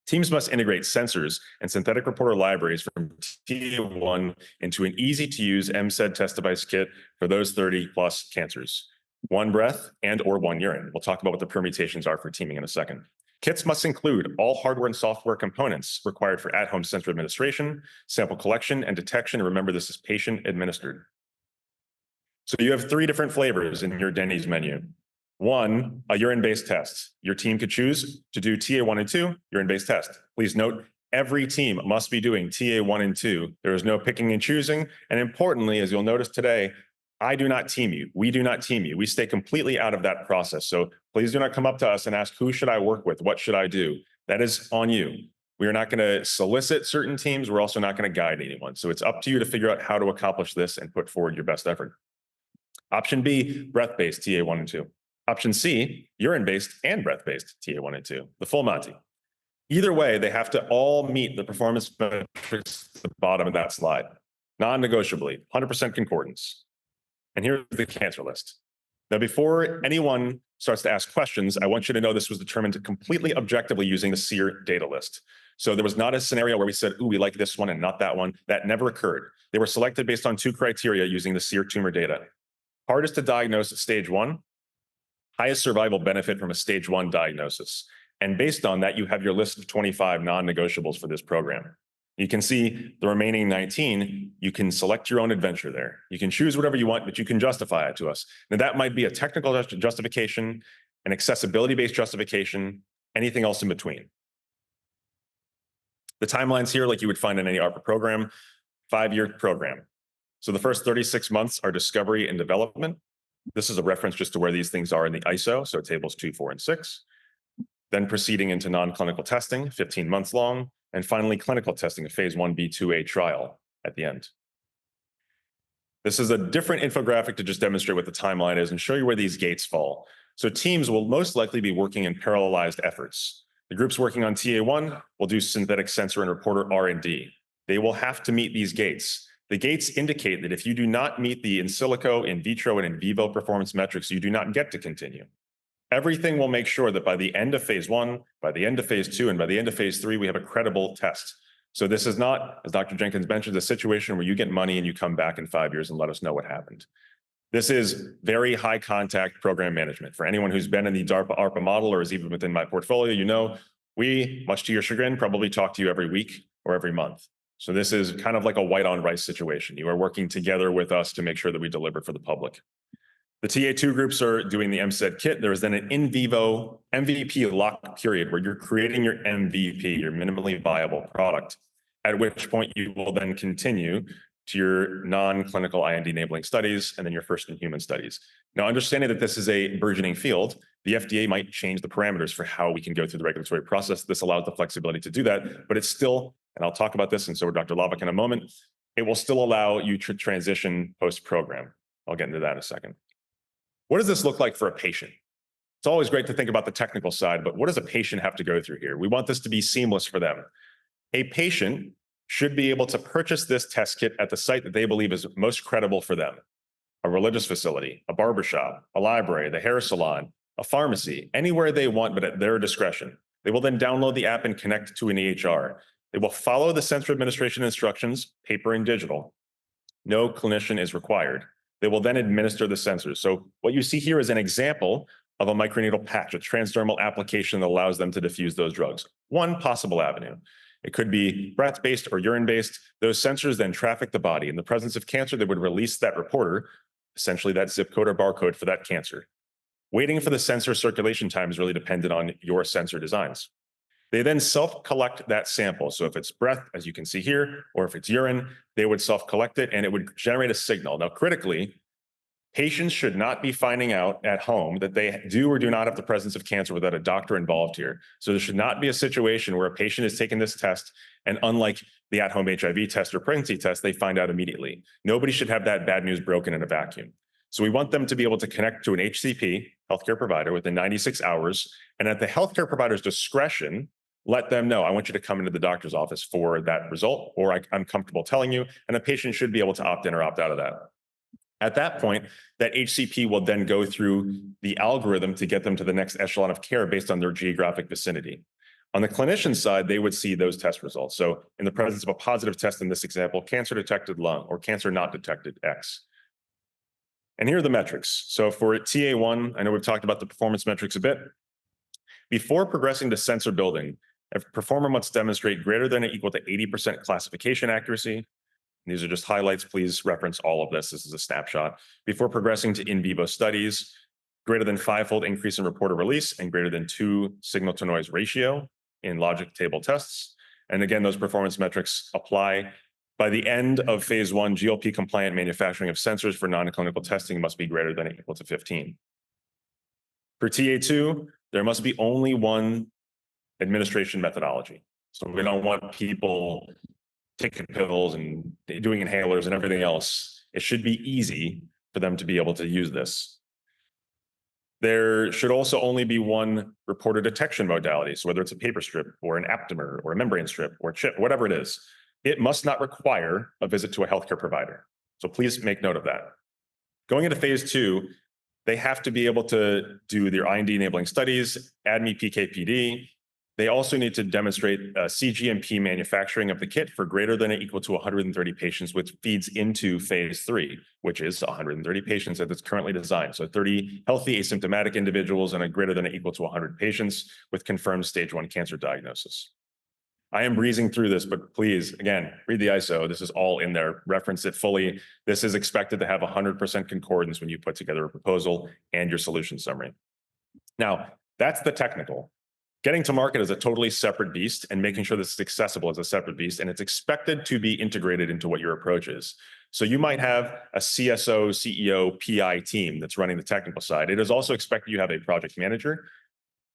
Teams must integrate sensors and synthetic reporter libraries from TA1 into an easy-to-use MCED test device kit for those 30+ cancers. 1 breath and or 1 urine. We'll talk about what the permutations are for teaming in a second. Kits must include all hardware and software components required for at-home sensor administration, sample collection, and detection. Remember, this is patient administered. So you have 3 different flavors in your Denny's menu. 1, a urine-based test. Your team could choose to do TA1 and 2, urine-based test. Please note, every team must be doing TA1 and 2. There is no picking and choosing. And importantly, as you'll notice today, I do not team you. We do not team you. We stay completely out of that process. So please do not come up to us and ask, who should I work with? What should I do? That is on you. We are not going to solicit certain teams. We're also not going to guide anyone. So it's up to you to figure out how to accomplish this and put forward your best effort. Option B, breath-based TA1 and 2. Option C, urine-based and breath-based TA1 and 2, the full Monty. Either way, they have to all meet the performance metrics at the bottom of that slide. Non-negotiably, 100% concordance. And here's the cancer list. Now, before anyone starts to ask questions, I want you to know this was determined completely objectively using the SEER data list. So there was not a scenario where we said, ooh, we like this one and not that one. That never occurred. They were selected based on 2 criteria using the SEER tumor data. Hardest to diagnose at stage 1, highest survival benefit from a stage 1 diagnosis. And based on that, you have your list of 25 non-negotiables for this program. You can see the remaining 19, you can select your own adventure there. You can choose whatever you want, but you can justify it to us. Now that might be a technical justification, an accessibility-based justification, anything else in between. The timelines here, like you would find in any ARPA program, 5-year program. So the first 36 months are discovery and development. This is a reference just to where these things are in the ISO, so tables 2, 4, and 6. Then proceeding into non-clinical testing, 15 months long. And finally, clinical testing, a phase 1b/2a trial at the end. This is a different infographic to just demonstrate what the timeline is and show you where these gates fall. So teams will most likely be working in parallelized efforts. The groups working on TA1 will do synthetic sensor and reporter R&D. They will have to meet these gates. The gates indicate that if you do not meet the in silico, in vitro, and in vivo performance metrics, you do not get to continue. Everything will make sure that by the end of phase 1, by the end of phase 2, and by the end of phase 3, we have a credible test. So this is not, as Dr. Jenkins mentioned, a situation where you get money and you come back in 5 years and let us know what happened. This is very high contact program management. For anyone who's been in the ARPA model or is even within my portfolio, you know, we, much to your chagrin, probably talk to you every week or every month. So this is kind of like a white on rice situation. You are working together with us to make sure that we deliver for the public. The TA2 groups are doing the MCED kit. There is then an in vivo MVP lock period where you're creating your MVP, your minimally viable product, at which point you will then continue to your non-clinical IND enabling studies and then your first in human studies. Now, understanding that this is a burgeoning field, the FDA might change the parameters for how we can go through the regulatory process. This allows the flexibility to do that, but it's still, and I'll talk about this, and so will Dr. Lavik in a moment, it will still allow you to transition post-program. I'll get into that in a second. What does this look like for a patient? It's always great to think about the technical side, but what does a patient have to go through here? We want this to be seamless for them. A patient should be able to purchase this test kit at the site that they believe is most credible for them. A religious facility, a barbershop, a library, the hair salon, a pharmacy, anywhere they want, but at their discretion. They will then download the app and connect to an EHR. They will follow the sensor administration instructions, paper and digital. No clinician is required. They will then administer the sensors. So what you see here is an example of a microneedle patch, a transdermal application that allows them to diffuse those drugs. One possible avenue. It could be breath-based or urine-based. Those sensors then traffic the body. In the presence of cancer, they would release that reporter, essentially that zip code or barcode for that cancer. Waiting for the sensor circulation time is really dependent on your sensor designs. They then self-collect that sample. So if it's breath, as you can see here, or if it's urine, they would self-collect it and it would generate a signal. Now, critically, patients should not be finding out at home that they do or do not have the presence of cancer without a doctor involved here. So there should not be a situation where a patient is taking this test and unlike the at-home HIV test or pregnancy test, they find out immediately. Nobody should have that bad news broken in a vacuum. So we want them to be able to connect to an HCP, healthcare provider, within 96 hours, and at the healthcare provider's discretion, let them know, I want you to come into the doctor's office for that result, or I'm comfortable telling you, and a patient should be able to opt in or opt out of that. At that point, that HCP will then go through the algorithm to get them to the next echelon of care based on their geographic vicinity. On the clinician side, they would see those test results. So in the presence of a positive test in this example, cancer detected lung or cancer not detected X. And here are the metrics. So for TA1, I know we've talked about the performance metrics a bit. Before progressing to sensor building, a performer must demonstrate greater than or equal to 80% classification accuracy. These are just highlights. Please reference all of this. This is a snapshot. Before progressing to in vivo studies, greater than 5-fold increase in reporter release and greater than 2 signal to noise ratio in logic table tests. And again, those performance metrics apply. By the end of phase 1, GLP compliant manufacturing of sensors for non-clinical testing must be greater than or equal to 15. For TA2, there must be only one administration methodology. So we don't want people taking pills and doing inhalers and everything else. It should be easy for them to be able to use this. There should also only be one reporter detection modality. So whether it's a paper strip or an aptamer or a membrane strip or a chip, whatever it is, it must not require a visit to a healthcare provider. So please make note of that. Going into phase 2, they have to be able to do their IND enabling studies, ADME PK/PD. They also need to demonstrate CGMP manufacturing of the kit for greater than or equal to 130 patients, which feeds into phase 3, which is 130 patients as it's currently designed. So 30 healthy asymptomatic individuals and a greater than or equal to 100 patients with confirmed stage 1 cancer diagnosis. I am breezing through this, but please, again, read the ISO. This is all in there. Reference it fully. This is expected to have 100% concordance when you put together a proposal and your solution summary. Now, that's the technical. Getting to market is a totally separate beast, and making sure this is accessible is a separate beast, and it's expected to be integrated into what your approach is. So you might have a CSO, CEO, PI team that's running the technical side. It is also expected you have a project manager,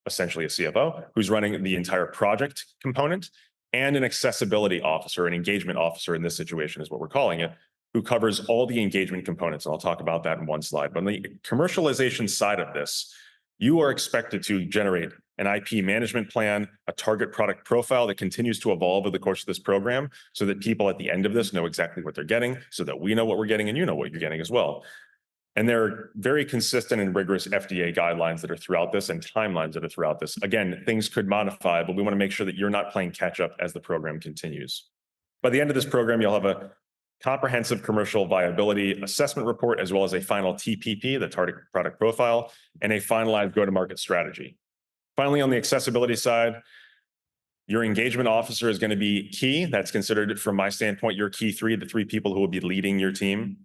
essentially a CFO, who's running the entire project component, and an accessibility officer, an engagement officer in this situation is what we're calling it, who covers all the engagement components. And I'll talk about that in one slide. But on the commercialization side of this, you are expected to generate an IP management plan, a target product profile that continues to evolve over the course of this program so that people at the end of this know exactly what they're getting, so that we know what we're getting and you know what you're getting as well. And there are very consistent and rigorous FDA guidelines that are throughout this and timelines that are throughout this. Again, things could modify, but we want to make sure that you're not playing catch up as the program continues. By the end of this program, you'll have a comprehensive commercial viability assessment report, as well as a final TPP, the target product profile, and a finalized go-to-market strategy. Finally, on the accessibility side, your engagement officer is going to be key. That's considered, from my standpoint, your key three, the 3 people who will be leading your team.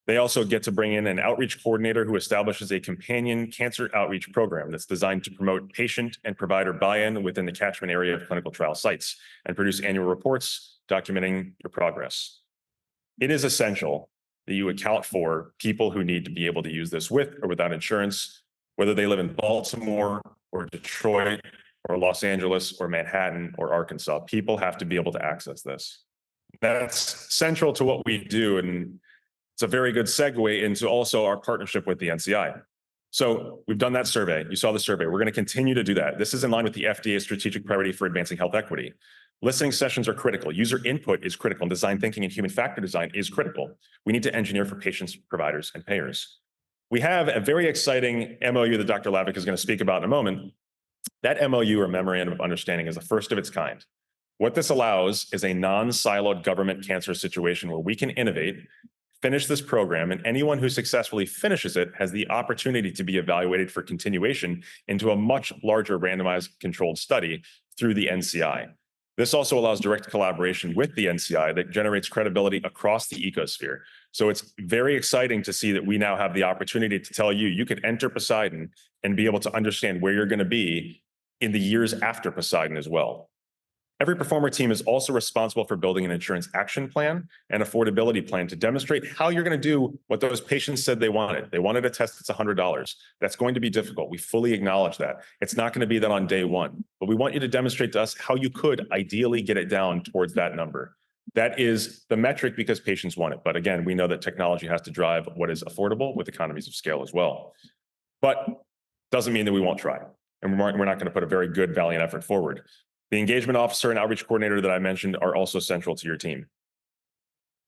They also get to bring in an outreach coordinator who establishes a companion cancer outreach program that's designed to promote patient and provider buy-in within the catchment area of clinical trial sites and produce annual reports documenting your progress. It is essential that you account for people who need to be able to use this with or without insurance, whether they live in Baltimore or Detroit or Los Angeles or Manhattan or Arkansas. People have to be able to access this. That's central to what we do, and it's a very good segue into also our partnership with the NCI. So we've done that survey. You saw the survey. We're going to continue to do that. This is in line with the FDA's strategic priority for advancing health equity. Listening sessions are critical. User input is critical. And design thinking and human factor design is critical. We need to engineer for patients, providers, and payers. We have a very exciting MOU that Dr. Lavick is going to speak about in a moment. That MOU, or Memorandum of Understanding, is the first of its kind. What this allows is a non-siloed government cancer situation where we can innovate, finish this program, and anyone who successfully finishes it has the opportunity to be evaluated for continuation into a much larger randomized controlled study through the NCI. This also allows direct collaboration with the NCI that generates credibility across the ecosphere. So it's very exciting to see that we now have the opportunity to tell you, you could enter Poseidon and be able to understand where you're going to be in the years after Poseidon as well. Every performer team is also responsible for building an insurance action plan and affordability plan to demonstrate how you're going to do what those patients said they wanted. They wanted a test that's $100. That's going to be difficult. We fully acknowledge that. It's not going to be that on day one, but we want you to demonstrate to us how you could ideally get it down towards that number. That is the metric because patients want it. But again, we know that technology has to drive what is affordable with economies of scale as well. But doesn't mean that we won't try. And we're not going to put a very good, valiant effort forward. The engagement officer and outreach coordinator that I mentioned are also central to your team.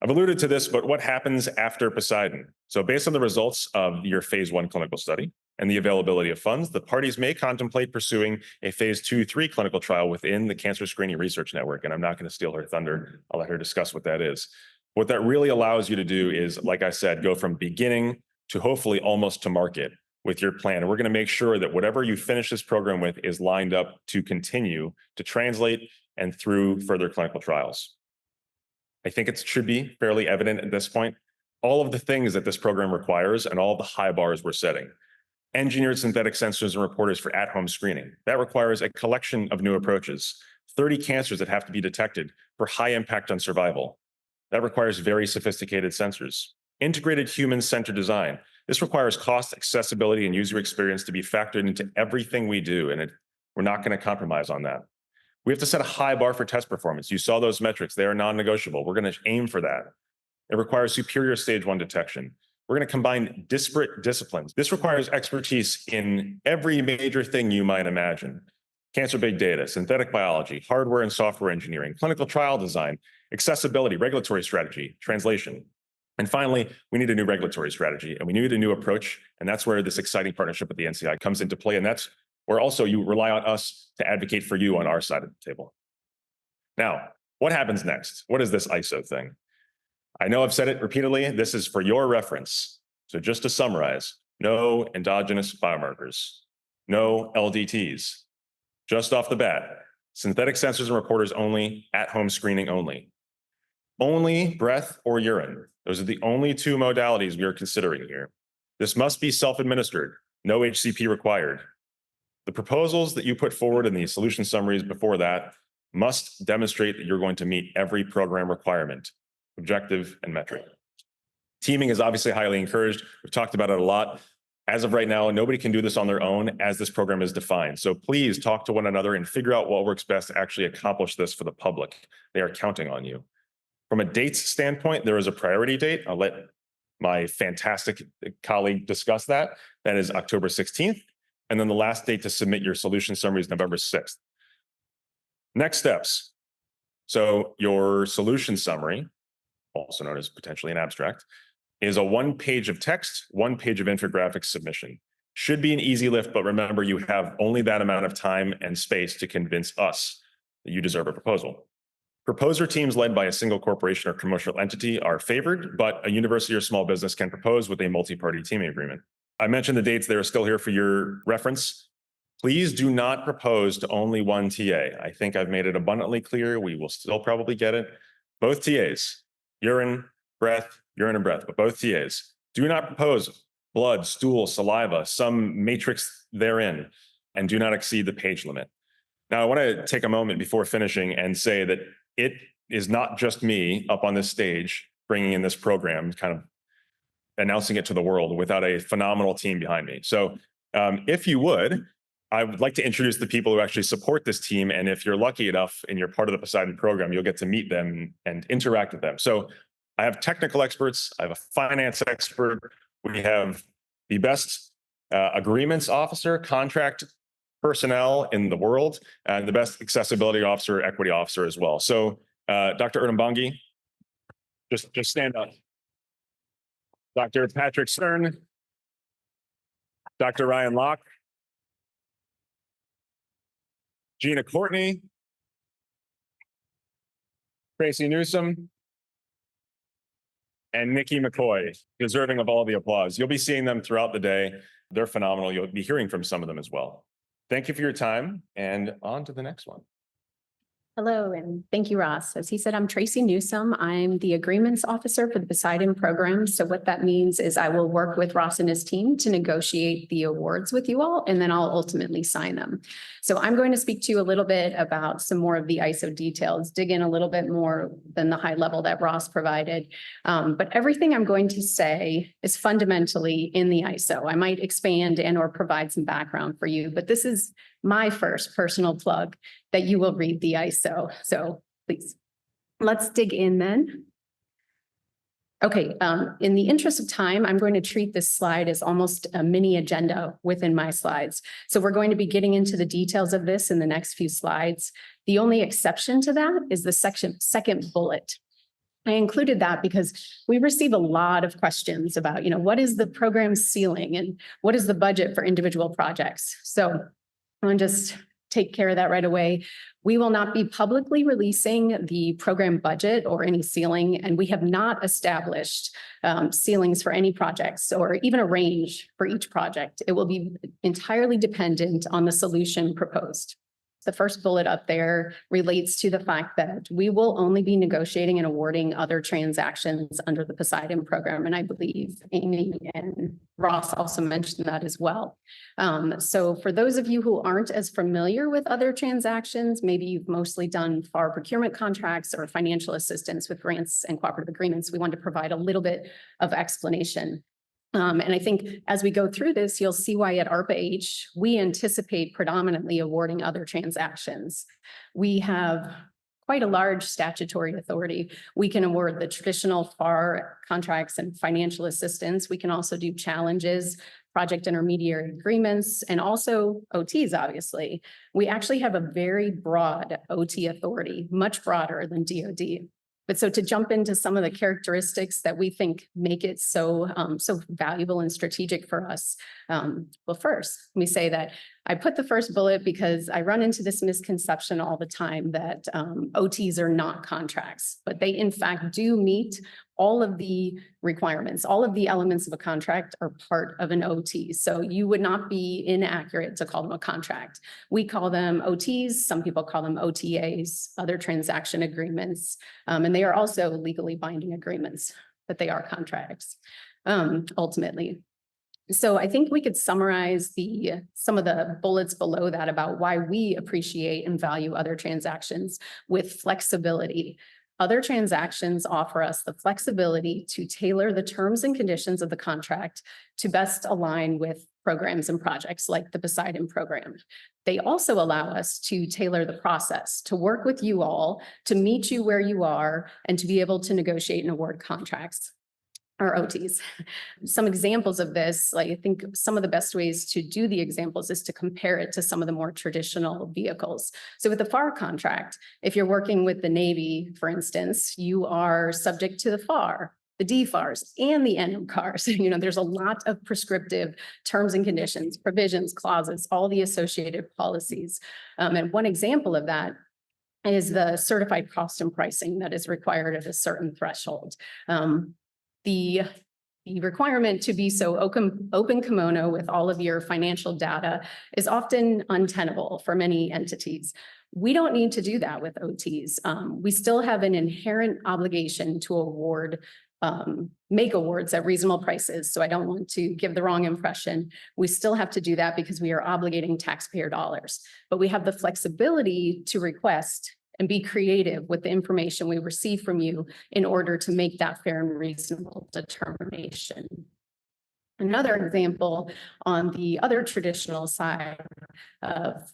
I've alluded to this, but what happens after Poseidon? So based on the results of your phase 1 clinical study and the availability of funds, the parties may contemplate pursuing a phase 2/3 clinical trial within the Cancer Screening Research Network. And I'm not going to steal her thunder. I'll let her discuss what that is. What that really allows you to do is, like I said, go from beginning to hopefully almost to market with your plan. And we're going to make sure that whatever you finish this program with is lined up to continue to translate and through further clinical trials. I think it should be fairly evident at this point, all of the things that this program requires and all of the high bars we're setting. Engineered synthetic sensors and reporters for at-home screening. That requires a collection of new approaches, 30 cancers that have to be detected for high impact on survival. That requires very sophisticated sensors. Integrated human-centered design. This requires cost, accessibility, and user experience to be factored into everything we do, and we're not going to compromise on that. We have to set a high bar for test performance. You saw those metrics. They are non-negotiable. We're going to aim for that. It requires superior stage 1 detection. We're going to combine disparate disciplines. This requires expertise in every major thing you might imagine. Cancer big data, synthetic biology, hardware and software engineering, clinical trial design, accessibility, regulatory strategy, translation. And finally, we need a new regulatory strategy and we need a new approach. And that's where this exciting partnership with the NCI comes into play. And that's where also you rely on us to advocate for you on our side of the table. Now, what happens next? What is this ISO thing? I know I've said it repeatedly. This is for your reference. So just to summarize, no endogenous biomarkers, no LDTs. Just off the bat, synthetic sensors and reporters only, at-home screening only. Only breath or urine. Those are the only 2 modalities we are considering here. This must be self-administered, no HCP required. The proposals that you put forward in the solution summaries before that must demonstrate that you're going to meet every program requirement, objective and metric. Teaming is obviously highly encouraged. We've talked about it a lot. As of right now, nobody can do this on their own as this program is defined. So please talk to one another and figure out what works best to actually accomplish this for the public. They are counting on you. From a dates standpoint, there is a priority date. I'll let my fantastic colleague discuss that. That is October 16th. And then the last date to submit your solution summary is November 6th. Next steps. So your solution summary, also known as potentially an abstract, is a 1 page of text, 1 page of infographic submission. Should be an easy lift, but remember you have only that amount of time and space to convince us that you deserve a proposal. Proposer teams led by a single corporation or commercial entity are favored, but a university or small business can propose with a multi-party teaming agreement. I mentioned the dates, they are still here for your reference. Please do not propose to only one TA. I think I've made it abundantly clear. We will still probably get it. Both TAs, urine, and breath, but both TAs. Do not propose blood, stool, saliva, some matrix therein, and do not exceed the page limit. Now, I want to take a moment before finishing and say that it is not just me up on this stage bringing in this program, kind of announcing it to the world without a phenomenal team behind me. So if you would, I would like to introduce the people who actually support this team. And if you're lucky enough and you're part of the Poseidon program, you'll get to meet them and interact with them. So I have technical experts. I have a finance expert. We have the best agreements officer, contract personnel in the world, and the best accessibility officer, equity officer as well. So Dr. Erdembangi, just stand up. Dr. Patrick Stern, Dr. Ryan Locke, Gina Courtney, Tracy Newsom, and Nikki McCoy, deserving of all the applause. You'll be seeing them throughout the day. They're phenomenal. You'll be hearing from some of them as well. Thank you for your time, and on to the next one. Hello, and thank you, Ross. As he said, I'm Tracy Newsome. I'm the agreements officer for the POSEIDON program. So what that means is I will work with Ross and his team to negotiate the awards with you all, and then I'll ultimately sign them. So I'm going to speak to you a little bit about some more of the ISO details, dig in a little bit more than the high level that Ross provided. But everything I'm going to say is fundamentally in the ISO. I might expand and or provide some background for you, but this is my first personal plug that you will read the ISO. So please, let's dig in then. Okay, in the interest of time, I'm going to treat this slide as almost a mini agenda within my slides. So we're going to be getting into the details of this in the next few slides. The only exception to that is the second bullet. I included that because we receive a lot of questions about, what is the program ceiling and what is the budget for individual projects? So I'll just take care of that right away. We will not be publicly releasing the program budget or any ceiling, and we have not established ceilings for any projects or even a range for each project. It will be entirely dependent on the solution proposed. The first bullet up there relates to the fact that we will only be negotiating and awarding other transactions under the POSEIDON program. And I believe Amy and Ross also mentioned that as well. So for those of you who aren't as familiar with other transactions, maybe you've mostly done FAR procurement contracts or financial assistance with grants and cooperative agreements, we want to provide a little bit of explanation. And I think as we go through this, you'll see why at ARPA-H, we anticipate predominantly awarding other transactions. We have quite a large statutory authority. We can award the traditional FAR contracts and financial assistance. We can also do challenges, project intermediary agreements, and also OTs, obviously. We actually have a very broad OT authority, much broader than DoD. But so to jump into some of the characteristics that we think make it so valuable and strategic for us. Well, first, let me say that I put the first bullet because I run into this misconception all the time that OTs are not contracts, but they in fact do meet all of the requirements. All of the elements of a contract are part of an OT. So you would not be inaccurate to call them a contract. We call them OTs. Some people call them OTAs, other transaction agreements. And they are also legally binding agreements, but they are contracts ultimately. So I think we could summarize some of the bullets below that about why we appreciate and value other transactions with flexibility. Other transactions offer us the flexibility to tailor the terms and conditions of the contract to best align with programs and projects like the POSEIDON program. They also allow us to tailor the process, to work with you all, to meet you where you are, and to be able to negotiate and award contracts. Or OTs. Some examples of this, like I think some of the best ways to do the examples is to compare it to some of the more traditional vehicles. So with the FAR contract, if you're working with the Navy, for instance, you are subject to the FAR, the DFARs, and the NMCARs. There's a lot of prescriptive terms and conditions, provisions, clauses, all the associated policies. And one example of that is the certified cost and pricing that is required at a certain threshold. The requirement to be so open kimono with all of your financial data is often untenable for many entities. We don't need to do that with OTs. We still have an inherent obligation to make awards at reasonable prices. So I don't want to give the wrong impression. We still have to do that because we are obligating taxpayer dollars, but we have the flexibility to request and be creative with the information we receive from you in order to make that fair and reasonable determination. Another example on the other traditional side of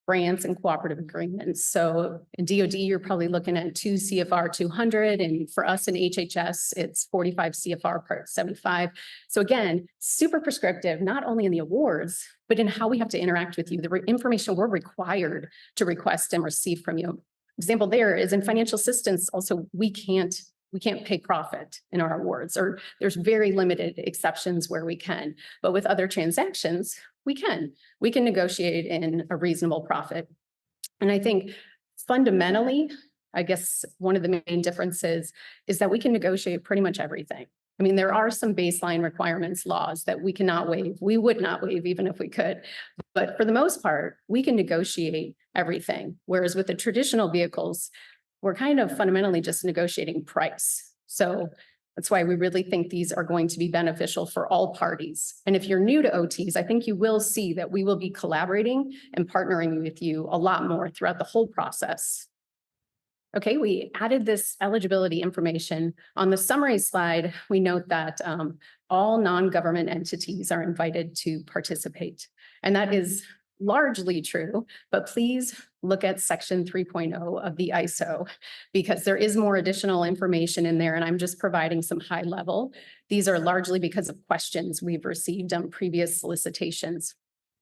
grants and cooperative agreements. So in DoD, you're probably looking at 2 CFR 200, and for us in HHS, it's 45 CFR Part 75. So again, super prescriptive, not only in the awards, but in how we have to interact with you, the information we're required to request and receive from you. Example there is in financial assistance, also, we can't pay profit in our awards, or there's very limited exceptions where we can, but with other transactions, we can negotiate in a reasonable profit. And I think fundamentally, I guess one of the main differences is that we can negotiate pretty much everything. I mean, there are some baseline requirements, laws that we cannot waive. We would not waive even if we could. But for the most part, we can negotiate everything. Whereas with the traditional vehicles, we're kind of fundamentally just negotiating price. So that's why we really think these are going to be beneficial for all parties. And if you're new to OTs, I think you will see that we will be collaborating and partnering with you a lot more throughout the whole process. Okay, we added this eligibility information. On the summary slide, we note that all non-government entities are invited to participate. And that is largely true, but please look at section 3.0 of the ISO because there is more additional information in there and I'm just providing some high level. These are largely because of questions we've received on previous solicitations.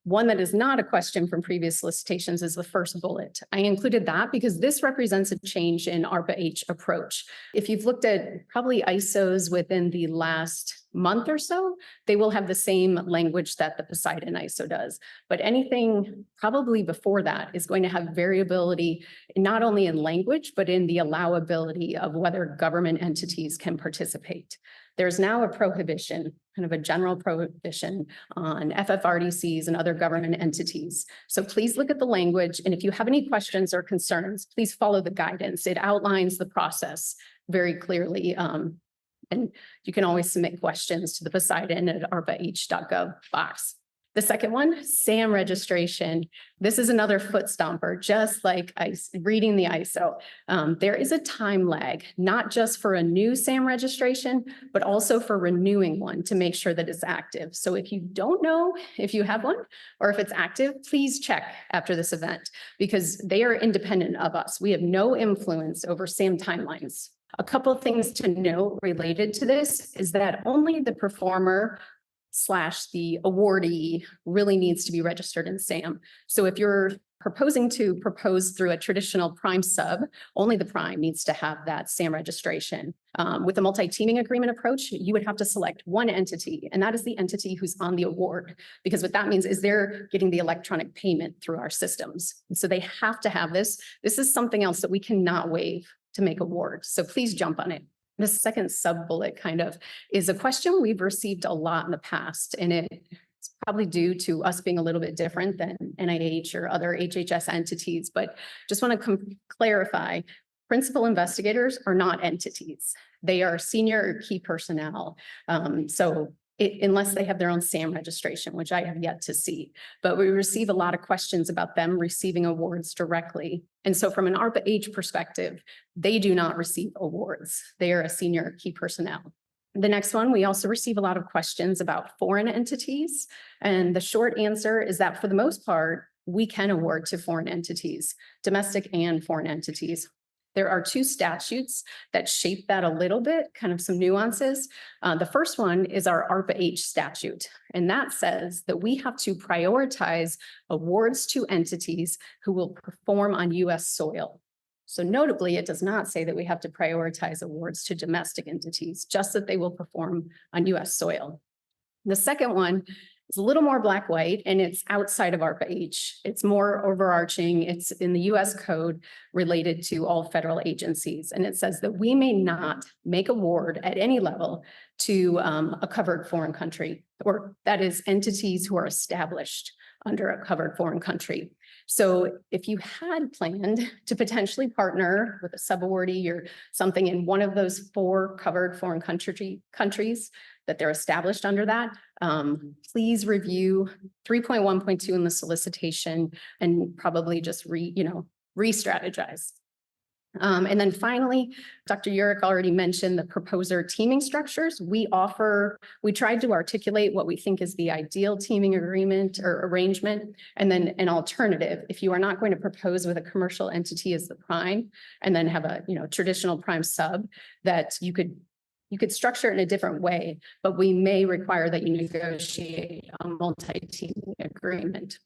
One that is not a question from previous solicitations is the first bullet. I included that because this represents a change in ARPA-H approach. If you've looked at probably ISOs within the last month or so, they will have the same language that the POSEIDON ISO does. But anything probably before that is going to have variability, not only in language, but in the allowability of whether government entities can participate. There's now a prohibition, kind of a general prohibition on FFRDCs and other government entities. So please look at the language. And if you have any questions or concerns, please follow the guidance. It outlines the process very clearly. And you can always submit questions to the Poseidon at ARPA-H.gov box. The second one, SAM registration. This is another foot stomper, just like reading the ISO. There is a time lag, not just for a new SAM registration, but also for renewing one to make sure that it's active. So if you don't know if you have one or if it's active, please check after this event because they are independent of us. We have no influence over SAM timelines. A couple of things to note related to this is that only the performer / the awardee really needs to be registered in SAM. So if you're proposing to propose through a traditional prime sub, only the prime needs to have that SAM registration. With a multi-teaming agreement approach, you would have to select one entity, and that is the entity who's on the award, because what that means is they're getting the electronic payment through our systems. And so they have to have this. This is something else that we cannot waive to make awards. So please jump on it. The second sub bullet kind of is a question we've received a lot in the past, and it's probably due to us being a little bit different than NIH or other HHS entities, but just want to clarify, principal investigators are not entities. They are senior or key personnel. Unless they have their own SAM registration, which I have yet to see. But we receive a lot of questions about them receiving awards directly. And so from an ARPA-H perspective, they do not receive awards. They are a senior key personnel. The next one, we also receive a lot of questions about foreign entities. And the short answer is that for the most part, we can award to foreign entities, domestic and foreign entities. There are two statutes that shape that a little bit, kind of some nuances. The first one is our ARPA-H statute, and that says that we have to prioritize awards to entities who will perform on US soil. So notably, it does not say that we have to prioritize awards to domestic entities, just that they will perform on US soil. The second one is a little more black-white, and it's outside of ARPA-H. It's more overarching. It's in the US code related to all federal agencies. And it says that we may not make award at any level to a covered foreign country, or that is entities who are established under a covered foreign country. So if you had planned to potentially partner with a subawardee or something in one of those 4 covered foreign countries that they're established under that, please review 3.1.2 in the solicitation and probably just re-strategize. And then finally, Dr. Urich already mentioned the proposer teaming structures. We tried to articulate what we think is the ideal teaming agreement or arrangement, and then an alternative. If you are not going to propose with a commercial entity as the prime, and then have a traditional prime sub, that you could structure it in a different way, but we may require that you negotiate a multi-teaming agreement.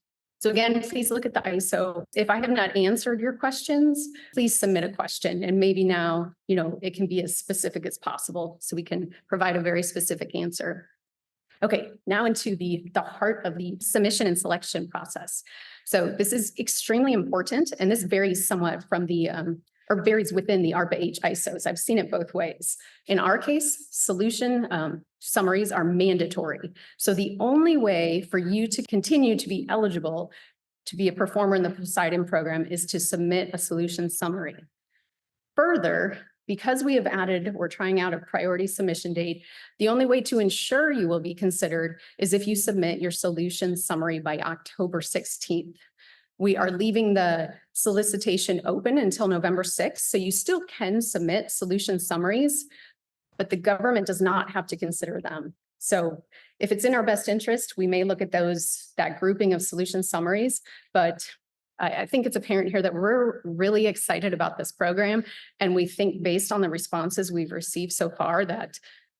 So again, please look at the ISO. If I have not answered your questions, please submit a question. And maybe now, it can be as specific as possible so we can provide a very specific answer. Okay, now into the heart of the submission and selection process. So this is extremely important, and this varies somewhat from the or varies within the ARPA-H ISOs. I've seen it both ways. In our case, solution summaries are mandatory. So the only way for you to continue to be eligible to be a performer in the POSEIDON program is to submit a solution summary. Further, because we have added, we're trying out a priority submission date, the only way to ensure you will be considered is if you submit your solution summary by October 16th. We are leaving the solicitation open until November 6th, so you still can submit solution summaries, but the government does not have to consider them. So if it's in our best interest, we may look at that grouping of solution summaries, but I think it's apparent here that we're really excited about this program. And we think based on the responses we've received so far that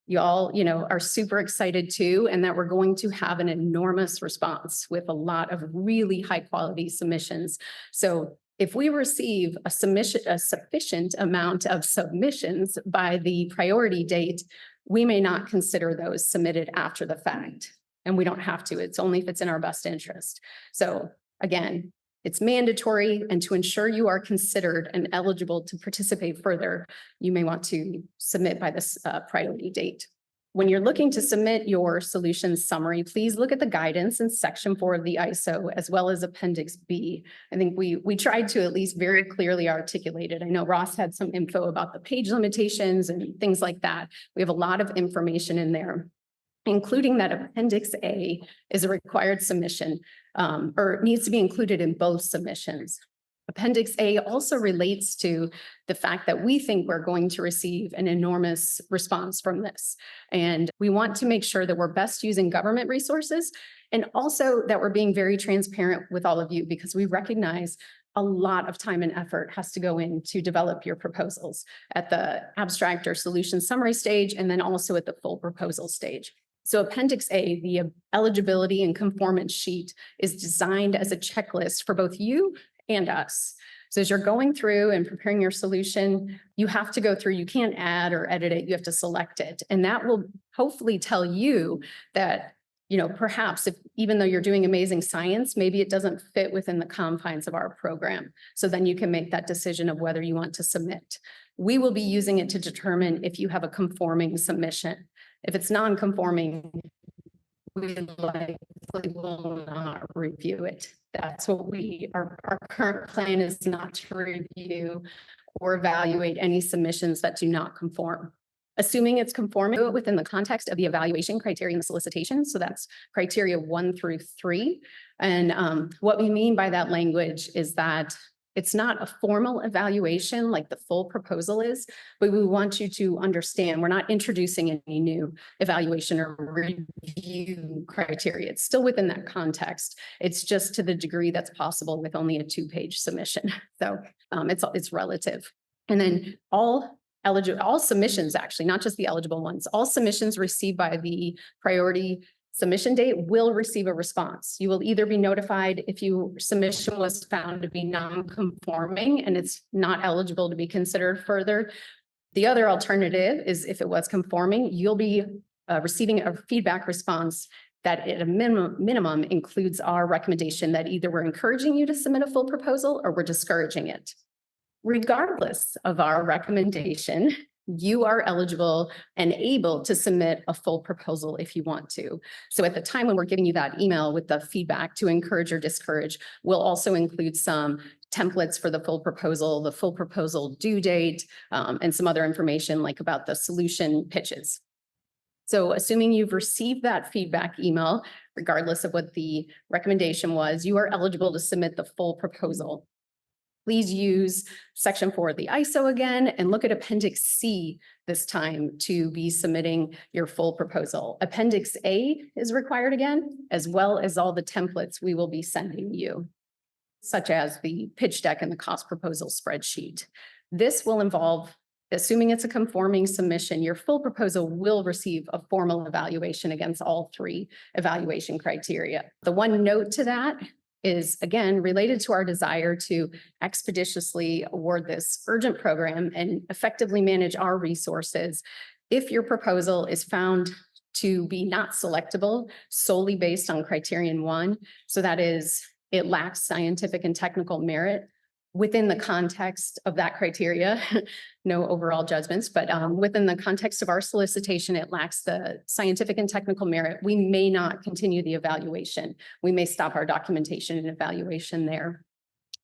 y'all, are super excited too, and that we're going to have an enormous response with a lot of really high quality submissions. So if we receive a sufficient amount of submissions by the priority date, we may not consider those submitted after the fact. And we don't have to. It's only if it's in our best interest. So again, it's mandatory, and to ensure you are considered and eligible to participate further, you may want to submit by this priority date. When you're looking to submit your solution summary, please look at the guidance in section 4 of the ISO, as well as Appendix B. I think we tried to at least very clearly articulate it. I know Ross had some info about the page limitations and things like that. We have a lot of information in there, including that Appendix A is a required submission, or needs to be included in both submissions. Appendix A also relates to the fact that we think we're going to receive an enormous response from this. And we want to make sure that we're best using government resources, and also that we're being very transparent with all of you, because we recognize a lot of time and effort has to go in to develop your proposals at the abstract or solution summary stage, and then also at the full proposal stage. So Appendix A, the eligibility and conformance sheet, is designed as a checklist for both you and us. So as you're going through and preparing your solution, you have to go through, you can't add or edit it, you have to select it. And that will hopefully tell you that, perhaps if, even though you're doing amazing science, maybe it doesn't fit within the confines of our program. So then you can make that decision of whether you want to submit. We will be using it to determine if you have a conforming submission. If it's non-conforming, we likely will not review it. That's what our current plan is, not to review or evaluate any submissions that do not conform. Assuming it's conforming within the context of the evaluation criteria in the solicitation. So that's criteria 1 through 3. And what we mean by that language is that it's not a formal evaluation like the full proposal is, but we want you to understand we're not introducing any new evaluation or review criteria. It's still within that context. It's just to the degree that's possible with only a 2-page submission. So it's relative. And then all submissions, actually, not just the eligible ones, all submissions received by the priority submission date will receive a response. You will either be notified if your submission was found to be non-conforming and it's not eligible to be considered further. The other alternative is if it was conforming, you'll be receiving a feedback response that at a minimum includes our recommendation that either we're encouraging you to submit a full proposal or we're discouraging it. Regardless of our recommendation, you are eligible and able to submit a full proposal if you want to. So at the time when we're giving you that email with the feedback to encourage or discourage, we'll also include some templates for the full proposal due date, and some other information like about the solution pitches. So assuming you've received that feedback email, regardless of what the recommendation was, you are eligible to submit the full proposal. Please use section 4 of the ISO again and look at Appendix C this time to be submitting your full proposal. Appendix A is required again, as well as all the templates we will be sending you, such as the pitch deck and the cost proposal spreadsheet. This will involve, assuming it's a conforming submission, your full proposal will receive a formal evaluation against all 3 evaluation criteria. The one note to that is, again, related to our desire to expeditiously award this urgent program and effectively manage our resources. If your proposal is found to be not selectable solely based on criterion 1, so that is, it lacks scientific and technical merit, within the context of that criteria, no overall judgments, but within the context of our solicitation, it lacks the scientific and technical merit. We may not continue the evaluation. We may stop our documentation and evaluation there.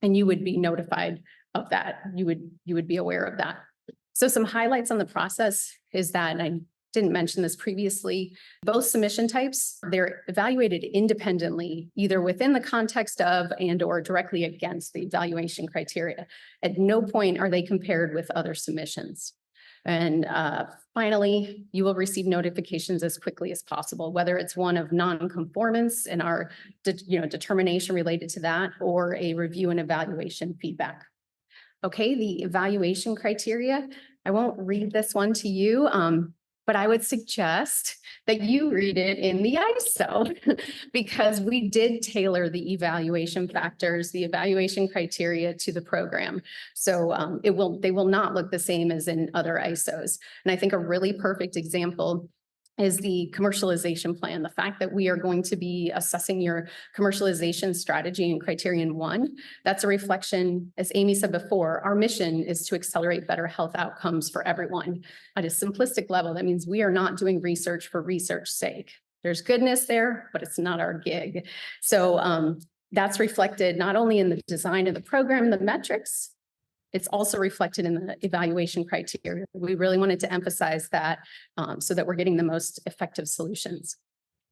And you would be notified of that. You would be aware of that. So some highlights on the process is that, and I didn't mention this previously, both submission types, they're evaluated independently, either within the context of and or directly against the evaluation criteria. At no point are they compared with other submissions. And finally, you will receive notifications as quickly as possible, whether it's one of non-conformance and our determination related to that, or a review and evaluation feedback. Okay, the evaluation criteria, I won't read this one to you, but I would suggest that you read it in the ISO because we did tailor the evaluation factors, the evaluation criteria to the program. So they will not look the same as in other ISOs. And I think a really perfect example is the commercialization plan. The fact that we are going to be assessing your commercialization strategy in criterion 1, that's a reflection, as Amy said before, our mission is to accelerate better health outcomes for everyone. At a simplistic level, that means we are not doing research for research's sake. There's goodness there, but it's not our gig. So that's reflected not only in the design of the program, the metrics, it's also reflected in the evaluation criteria. We really wanted to emphasize that so that we're getting the most effective solutions.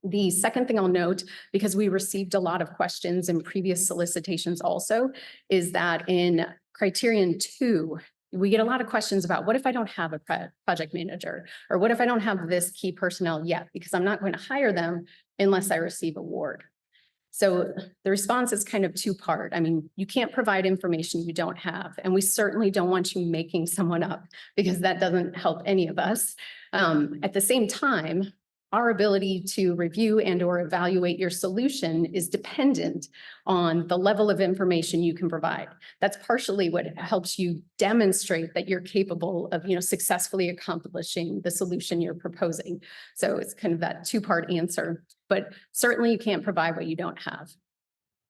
The second thing I'll note, because we received a lot of questions in previous solicitations also, is that in criterion 2, we get a lot of questions about what if I don't have a project manager, or what if I don't have this key personnel yet, because I'm not going to hire them unless I receive award. So the response is kind of two-part. I mean, you can't provide information you don't have, and we certainly don't want you making someone up because that doesn't help any of us. At the same time, our ability to review and or evaluate your solution is dependent on the level of information you can provide. That's partially what helps you demonstrate that you're capable of, successfully accomplishing the solution you're proposing. So it's kind of that two-part answer, but certainly you can't provide what you don't have.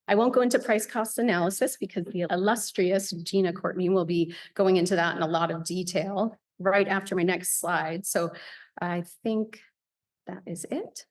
I won't go into price cost analysis because the illustrious Gina Courtney will be going into that in a lot of detail right after my next slide. So I think that is it.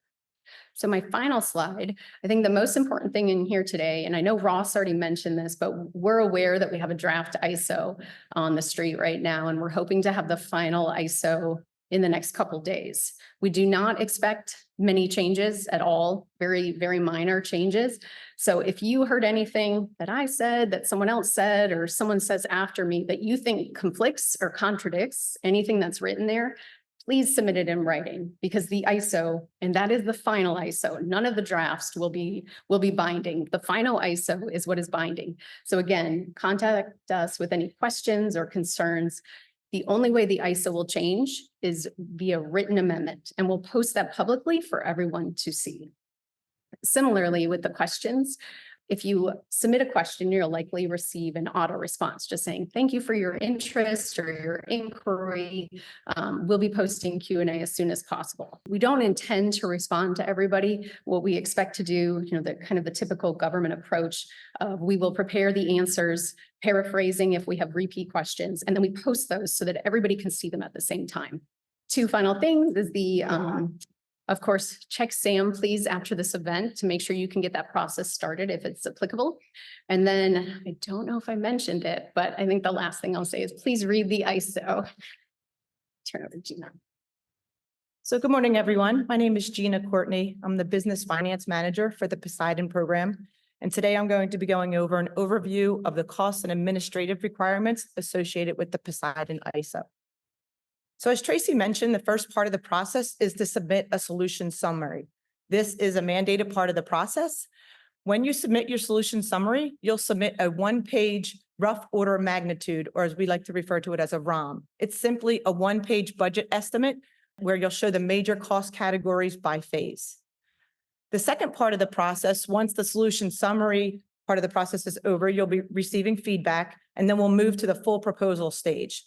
So my final slide, I think the most important thing in here today, and I know Ross already mentioned this, but we're aware that we have a draft ISO on the street right now, and we're hoping to have the final ISO in the next couple of days. We do not expect many changes at all, very, very minor changes. So if you heard anything that I said, that someone else said, or someone says after me that you think conflicts or contradicts anything that's written there, please submit it in writing, because the ISO, and that is the final ISO, none of the drafts will be binding. The final ISO is what is binding. So again, contact us with any questions or concerns. The only way the ISO will change is via written amendment, and we'll post that publicly for everyone to see. Similarly, with the questions, if you submit a question, you'll likely receive an auto response just saying, thank you for your interest or your inquiry. We'll be posting Q&A as soon as possible. We don't intend to respond to everybody. What we expect to do, the kind of the typical government approach, we will prepare the answers, paraphrasing if we have repeat questions, and then we post those so that everybody can see them at the same time. Two final things is the of course, check SAM, please, after this event to make sure you can get that process started if it's applicable. And then I don't know if I mentioned it, but I think the last thing I'll say is please read the ISO. Turn over to Gina. So good morning, everyone. My name is Gina Courtney. I'm the Business Finance Manager for the POSEIDON program. And today I'm going to be going over an overview of the costs and administrative requirements associated with the POSEIDON ISO. So as Tracy mentioned, the first part of the process is to submit a solution summary. This is a mandated part of the process. When you submit your solution summary, you'll submit a one-page rough order of magnitude, or as we like to refer to it as a ROM. It's simply a one-page budget estimate where you'll show the major cost categories by phase. The second part of the process, once the solution summary part of the process is over, you'll be receiving feedback, and then we'll move to the full proposal stage.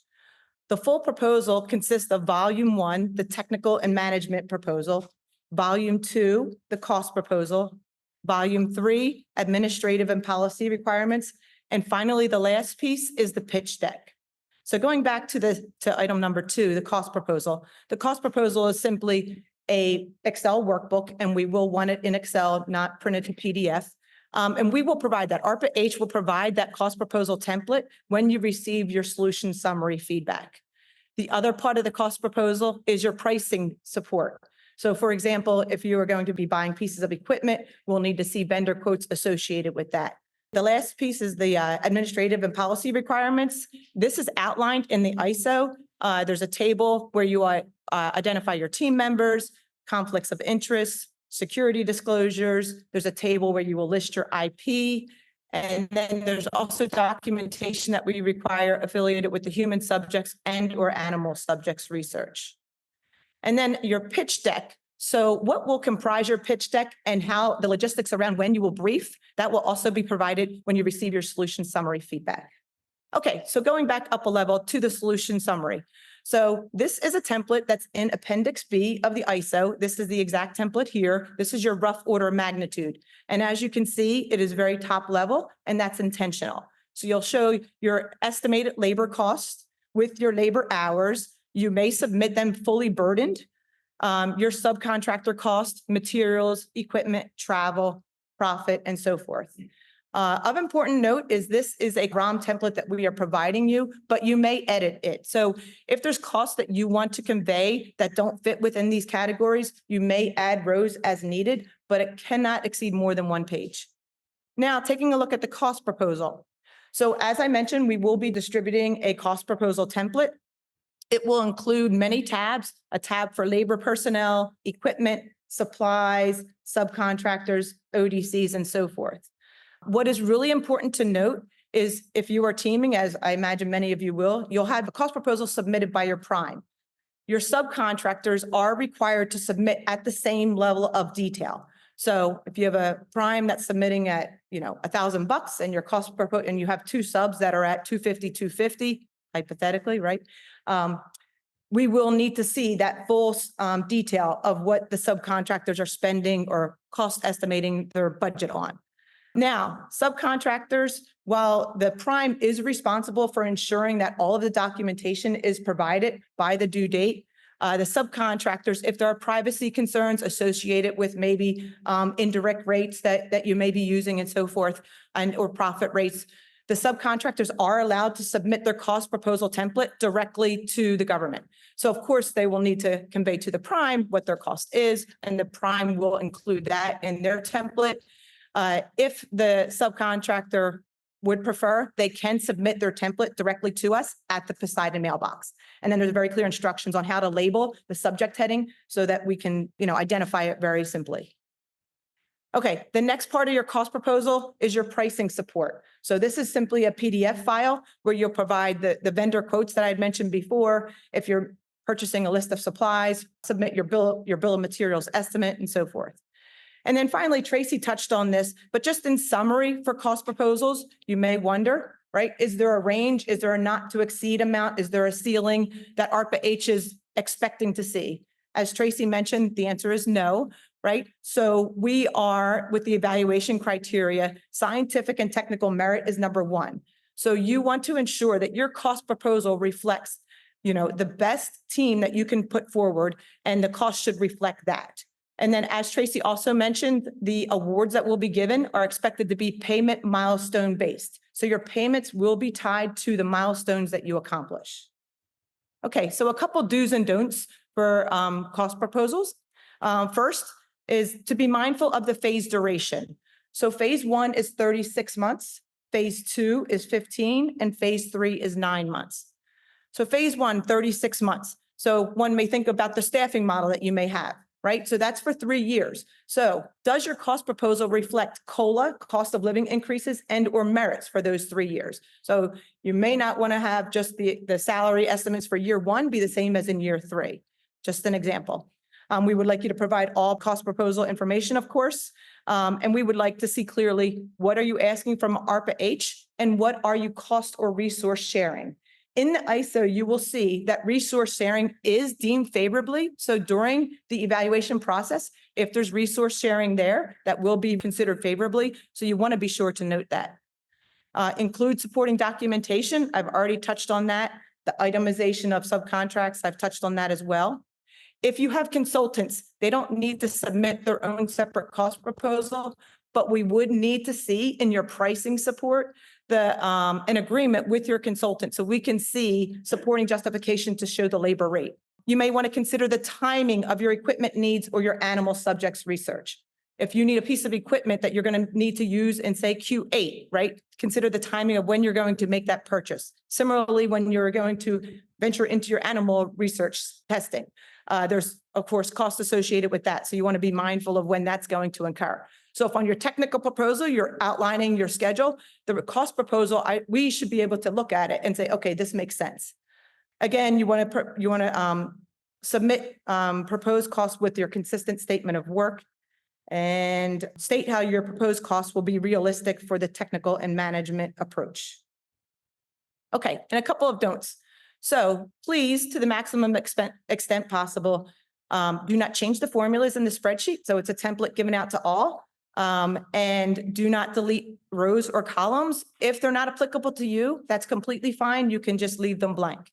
The full proposal consists of volume 1, the technical and management proposal, volume 2, the cost proposal, volume 3, administrative and policy requirements, And finally, the last piece is the pitch deck. So going back to item number 2, the cost proposal. The cost proposal is simply a Excel workbook, and we will want it in Excel, not printed to PDF. And we will provide that. ARPA-H will provide that cost proposal template when you receive your solution summary feedback. The other part of the cost proposal is your pricing support. So for example, if you are going to be buying pieces of equipment, we'll need to see vendor quotes associated with that. The last piece is the administrative and policy requirements. This is outlined in the ISO. There's a table where you identify your team members, conflicts of interest, security disclosures. There's a table where you will list your IP. And then there's also documentation that we require affiliated with the human subjects and or animal subjects research. And then your pitch deck. So what will comprise your pitch deck and how the logistics around when you will brief, that will also be provided when you receive your solution summary feedback. Okay, so going back up a level to the solution summary. So this is a template that's in Appendix B of the ISO. This is the exact template here. This is your rough order of magnitude. And as you can see, it is very top level, and that's intentional. So you'll show your estimated labor costs with your labor hours. You may submit them fully burdened. Your subcontractor cost, materials, equipment, travel, profit, and so forth. Of important note is this is a ROM template that we are providing you, but you may edit it. So if there's costs that you want to convey that don't fit within these categories, you may add rows as needed, but it cannot exceed more than 1 page. Now, taking a look at the cost proposal. So as I mentioned, we will be distributing a cost proposal template. It will include many tabs, a tab for labor personnel, equipment, supplies, subcontractors, ODCs, and so forth. What is really important to note is if you are teaming, as I imagine many of you will, you'll have a cost proposal submitted by your prime. Your subcontractors are required to submit at the same level of detail. So if you have a prime that's submitting at, $1,000 and your cost proposal, and you have 2 subs that are at $250, hypothetically, right? We will need to see that full detail of what the subcontractors are spending or cost estimating their budget on. Now, subcontractors, while the prime is responsible for ensuring that all of the documentation is provided by the due date, the subcontractors, if there are privacy concerns associated with maybe indirect rates that you may be using and so forth, and or profit rates, the subcontractors are allowed to submit their cost proposal template directly to the government. So of course, they will need to convey to the prime what their cost is, and the prime will include that in their template. If the subcontractor would prefer, they can submit their template directly to us at the Poseidon mailbox. And then there's very clear instructions on how to label the subject heading so that we can, identify it very simply. Okay, the next part of your cost proposal is your pricing support. So this is simply a PDF file where you'll provide the vendor quotes that I had mentioned before. If you're purchasing a list of supplies, submit your bill of materials estimate and so forth. And then finally, Tracy touched on this, but just in summary for cost proposals, you may wonder, right? Is there a range? Is there a not to exceed amount? Is there a ceiling that ARPA-H is expecting to see? As Tracy mentioned, the answer is no, right? So we are, with the evaluation criteria, scientific and technical merit is number 1. So you want to ensure that your cost proposal reflects, the best team that you can put forward, and the cost should reflect that. And then as Tracy also mentioned, the awards that will be given are expected to be payment milestone based. So your payments will be tied to the milestones that you accomplish. Okay, so a couple do's and don'ts for cost proposals. First is to be mindful of the phase duration. So phase 1 is 36 months, phase 2 is 15, and phase 3 is 9 months. So phase 1, 36 months. So one may think about the staffing model that you may have. Right? So that's for 3 years. So does your cost proposal reflect COLA, cost of living increases, and or merits for those 3 years? So you may not want to have just the salary estimates for year 1 be the same as in year 3. Just an example. We would like you to provide all cost proposal information, of course. And we would like to see clearly, what are you asking from ARPA-H and what are you cost or resource sharing? In the ISO, you will see that resource sharing is deemed favorably. So during the evaluation process, if there's resource sharing there, that will be considered favorably. So you want to be sure to note that. Include supporting documentation. I've already touched on that. The itemization of subcontracts, I've touched on that as well. If you have consultants, they don't need to submit their own separate cost proposal, but we would need to see in your pricing support an agreement with your consultant so we can see supporting justification to show the labor rate. You may want to consider the timing of your equipment needs or your animal subjects research. If you need a piece of equipment that you're going to need to use in, say, Q8, right? Consider the timing of when you're going to make that purchase. Similarly, when you're going to venture into your animal research testing, there's, of course, costs associated with that. So you want to be mindful of when that's going to incur. So if on your technical proposal, you're outlining your schedule, the cost proposal, we should be able to look at it and say, okay, this makes sense. Again, you want to submit proposed costs with your consistent statement of work and state how your proposed costs will be realistic for the technical and management approach. Okay, and a couple of don'ts. So please, to the maximum extent possible, do not change the formulas in the spreadsheet. So it's a template given out to all. And do not delete rows or columns. If they're not applicable to you, that's completely fine. You can just leave them blank.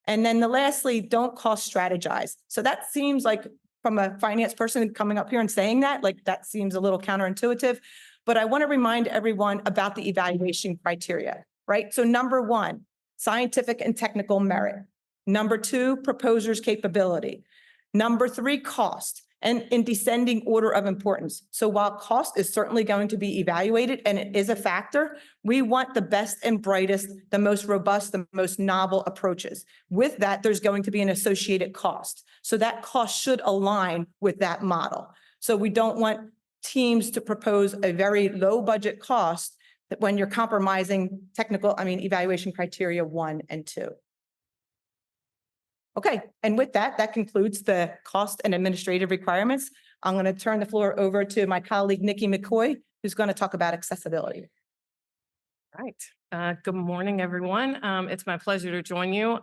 And then lastly, don't cost strategize. So that seems like, from a finance person coming up here and saying that, like that seems a little counterintuitive, but I want to remind everyone about the evaluation criteria, right? So number one, scientific and technical merit. Number two, proposer's capability. Number three, cost, and in descending order of importance. So while cost is certainly going to be evaluated and it is a factor, we want the best and brightest, the most robust, the most novel approaches. With that, there's going to be an associated cost. So that cost should align with that model. So we don't want teams to propose a very low budget cost that when you're compromising evaluation criteria 1 and 2. Okay, and with that, that concludes the cost and administrative requirements. I'm going to turn the floor over to my colleague, Nikki McCoy, who's going to talk about accessibility. Right. Good morning, everyone. It's my pleasure to join you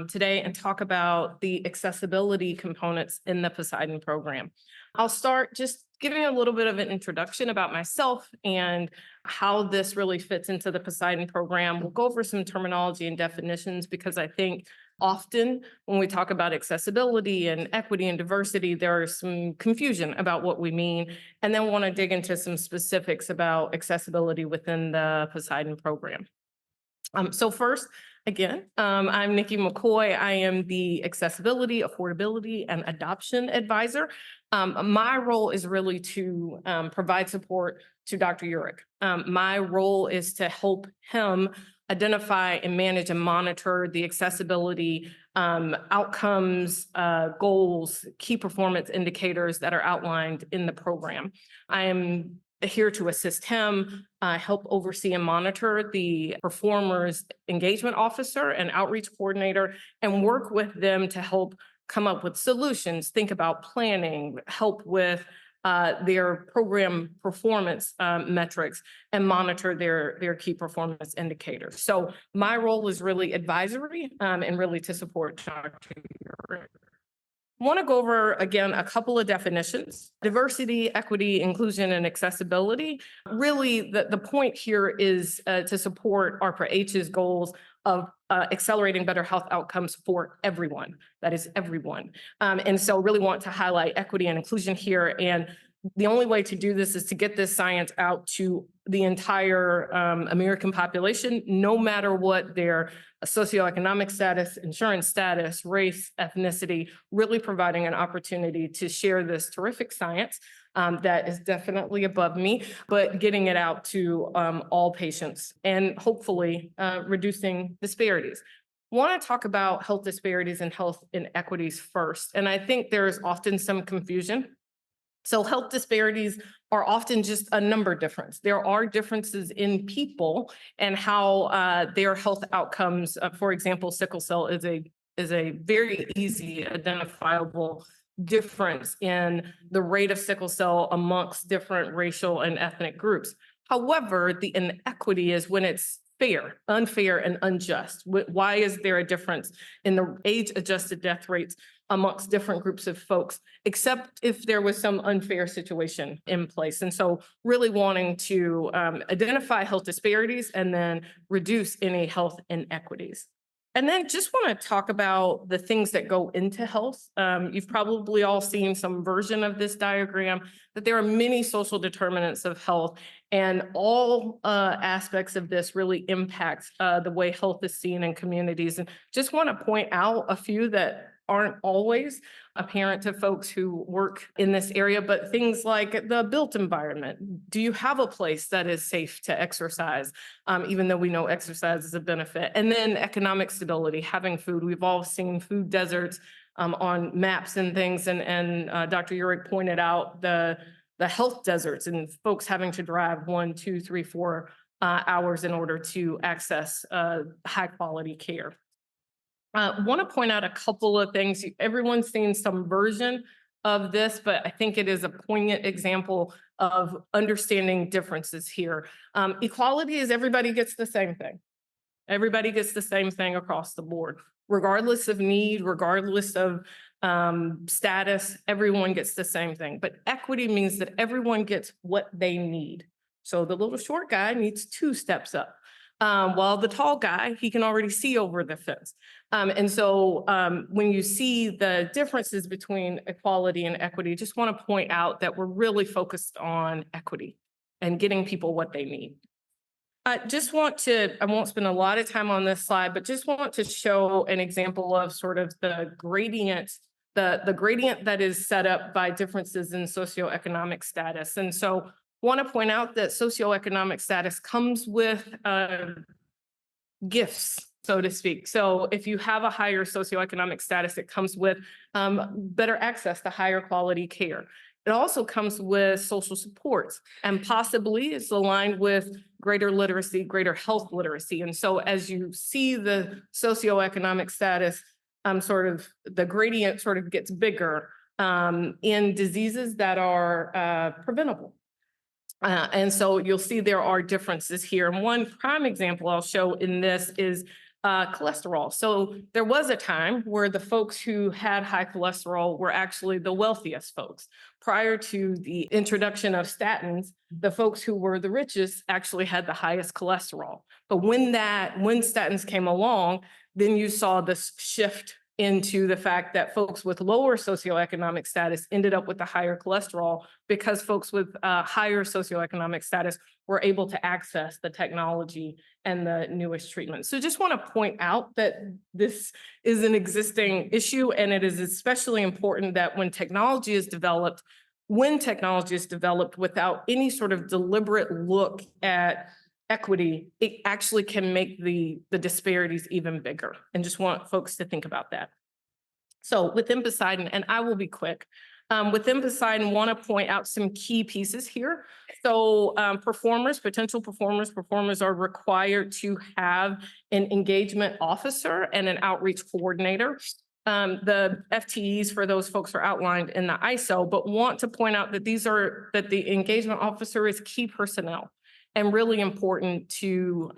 today and talk about the accessibility components in the POSEIDON program. I'll start just giving a little bit of an introduction about myself and how this really fits into the POSEIDON program. We'll go over some terminology and definitions because I think often when we talk about accessibility and equity and diversity, there is some confusion about what we mean, and then want to dig into some specifics about accessibility within the POSEIDON program. So first, again, I'm Nikki McCoy. I am the Accessibility, Affordability, and Adoption Advisor. My role is really to provide support to Dr. Urich. My role is to help him identify and manage and monitor the accessibility outcomes, goals, key performance indicators that are outlined in the program. I am here to assist him, help oversee and monitor the performers engagement officer and outreach coordinator, and work with them to help come up with solutions, think about planning, help with their program performance metrics, and monitor their key performance indicators. So my role is really advisory and really to support Dr. Urich. I want to go over, again, a couple of definitions. Diversity, equity, inclusion, and accessibility. Really, the point here is to support ARPA-H's goals of accelerating better health outcomes for everyone. That is everyone. And so really want to highlight equity and inclusion here. And the only way to do this is to get this science out to the entire American population, no matter what their socioeconomic status, insurance status, race, ethnicity, really providing an opportunity to share this terrific science that is definitely above me, but getting it out to all patients and hopefully reducing disparities. I want to talk about health disparities and health inequities first. And I think there's often some confusion. So health disparities are often just a number difference. There are differences in people and how their health outcomes, for example, sickle cell is a very easy identifiable difference in the rate of sickle cell amongst different racial and ethnic groups. However, the inequity is when it's fair, unfair, and unjust. Why is there a difference in the age-adjusted death rates amongst different groups of folks, except if there was some unfair situation in place. And so really wanting to identify health disparities and then reduce any health inequities. And then just want to talk about the things that go into health. You've probably all seen some version of this diagram, that there are many social determinants of health, and all aspects of this really impact the way health is seen in communities. And just want to point out a few that aren't always apparent to folks who work in this area, but things like the built environment. Do you have a place that is safe to exercise, even though we know exercise is a benefit? And then economic stability, having food. We've all seen food deserts on maps and things, and Dr. Urich pointed out the health deserts and folks having to drive 1, 2, 3, 4 hours in order to access high quality care. Want to point out a couple of things. Everyone's seen some version of this, but I think it is a poignant example of understanding differences here. Equality is everybody gets the same thing. Everybody gets the same thing across the board, regardless of need, regardless of status, everyone gets the same thing. But equity means that everyone gets what they need. So the little short guy needs 2 steps up. While the tall guy, he can already see over the fence. And so when you see the differences between equality and equity, just want to point out that we're really focused on equity and getting people what they need. I won't spend a lot of time on this slide, but just want to show an example of sort of the gradient, the gradient that is set up by differences in socioeconomic status. And so want to point out that socioeconomic status comes with gifts, so to speak. So if you have a higher socioeconomic status, it comes with better access to higher quality care. It also comes with social supports, and possibly it's aligned with greater literacy, greater health literacy. And so as you see the socioeconomic status, sort of the gradient sort of gets bigger in diseases that are preventable. And so you'll see there are differences here. And one prime example I'll show in this is cholesterol. So there was a time where the folks who had high cholesterol were actually the wealthiest folks. Prior to the introduction of statins, the folks who were the richest actually had the highest cholesterol. But when statins came along, then you saw this shift into the fact that folks with lower socioeconomic status ended up with the higher cholesterol because folks with higher socioeconomic status were able to access the technology and the newest treatment. So just want to point out that this is an existing issue, and it is especially important that when technology is developed without any sort of deliberate look at equity, it actually can make the disparities even bigger. And just want folks to think about that. So within Poseidon, and I will be quick, within Poseidon, want to point out some key pieces here. So potential performers are required to have an engagement officer and an outreach coordinator. The FTEs for those folks are outlined in the ISO, but want to point out that the engagement officer is key personnel and really important to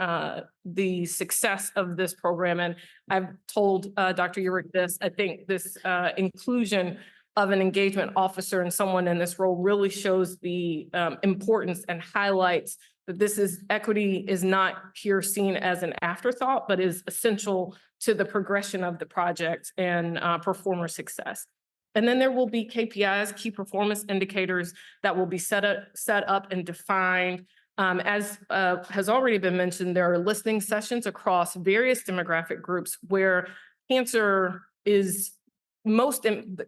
the success of this program. And I've told Dr. Urich this, I think this inclusion of an engagement officer and someone in this role really shows the importance and highlights that equity is not here seen as an afterthought, but is essential to the progression of the project and performer success. And then there will be KPIs, key performance indicators, that will be set up and defined. As has already been mentioned, there are listening sessions across various demographic groups where cancer is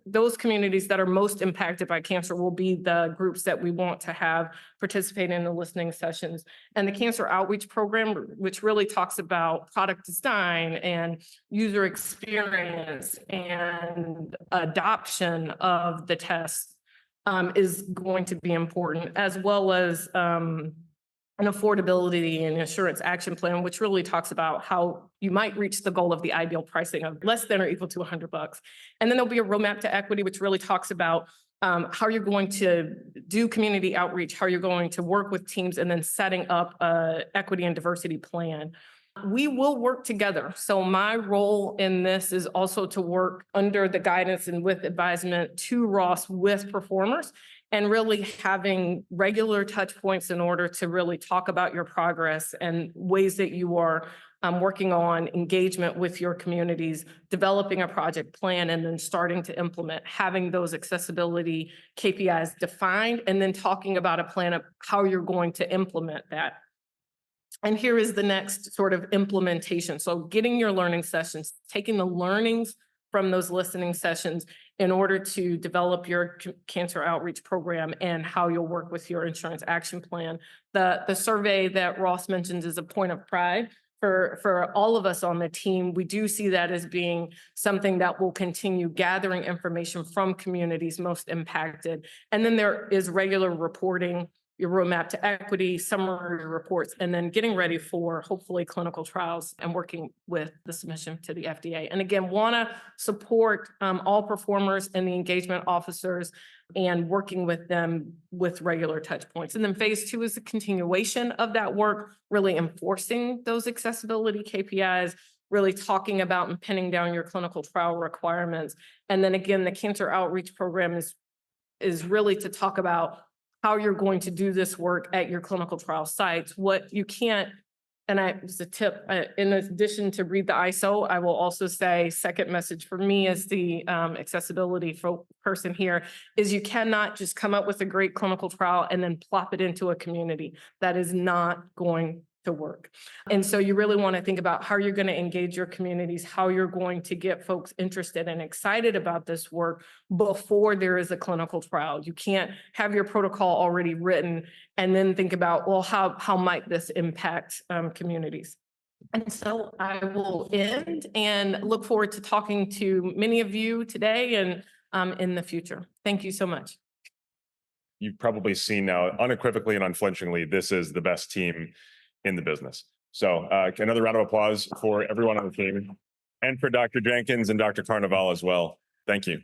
those communities that are most impacted by cancer will be the groups that we want to have participate in the listening sessions. And the cancer outreach program, which really talks about product design and user experience and adoption of the test, is going to be important, as well as an affordability and insurance action plan, which really talks about how you might reach the goal of the ideal pricing of less than or equal to $100. And then there'll be a roadmap to equity, which really talks about how you're going to do community outreach, how you're going to work with teams, and then setting up an equity and diversity plan. We will work together. So my role in this is also to work under the guidance and with advisement to Ross with performers and really having regular touch points in order to really talk about your progress and ways that you are working on engagement with your communities, developing a project plan, and then starting to implement, having those accessibility KPIs defined, and then talking about a plan of how you're going to implement that. And here is the next sort of implementation. So getting your learning sessions, taking the learnings from those listening sessions in order to develop your cancer outreach program and how you'll work with your insurance action plan. The survey that Ross mentions is a point of pride for all of us on the team. We do see that as being something that will continue gathering information from communities most impacted. And then there is regular reporting, your roadmap to equity, summary reports, and then getting ready for hopefully clinical trials and working with the submission to the FDA. And again, want to support all performers and the engagement officers and working with them with regular touch points. And then phase 2 is the continuation of that work, really enforcing those accessibility KPIs, really talking about and pinning down your clinical trial requirements. And then again, the cancer outreach program is really to talk about how you're going to do this work at your clinical trial sites. What you can't, and as a tip, in addition to read the ISO, I will also say, second message for me as the accessibility person here, is you cannot just come up with a great clinical trial and then plop it into a community. That is not going to work. And so you really want to think about how you're going to engage your communities, how you're going to get folks interested and excited about this work before there is a clinical trial. You can't have your protocol already written and then think about, well, how might this impact communities? And so I will end and look forward to talking to many of you today and in the future. Thank you so much. You've probably seen now unequivocally and unflinchingly, this is the best team in the business. So another round of applause for everyone on the team and for Dr. Jenkins and Dr. Carnival as well. Thank you.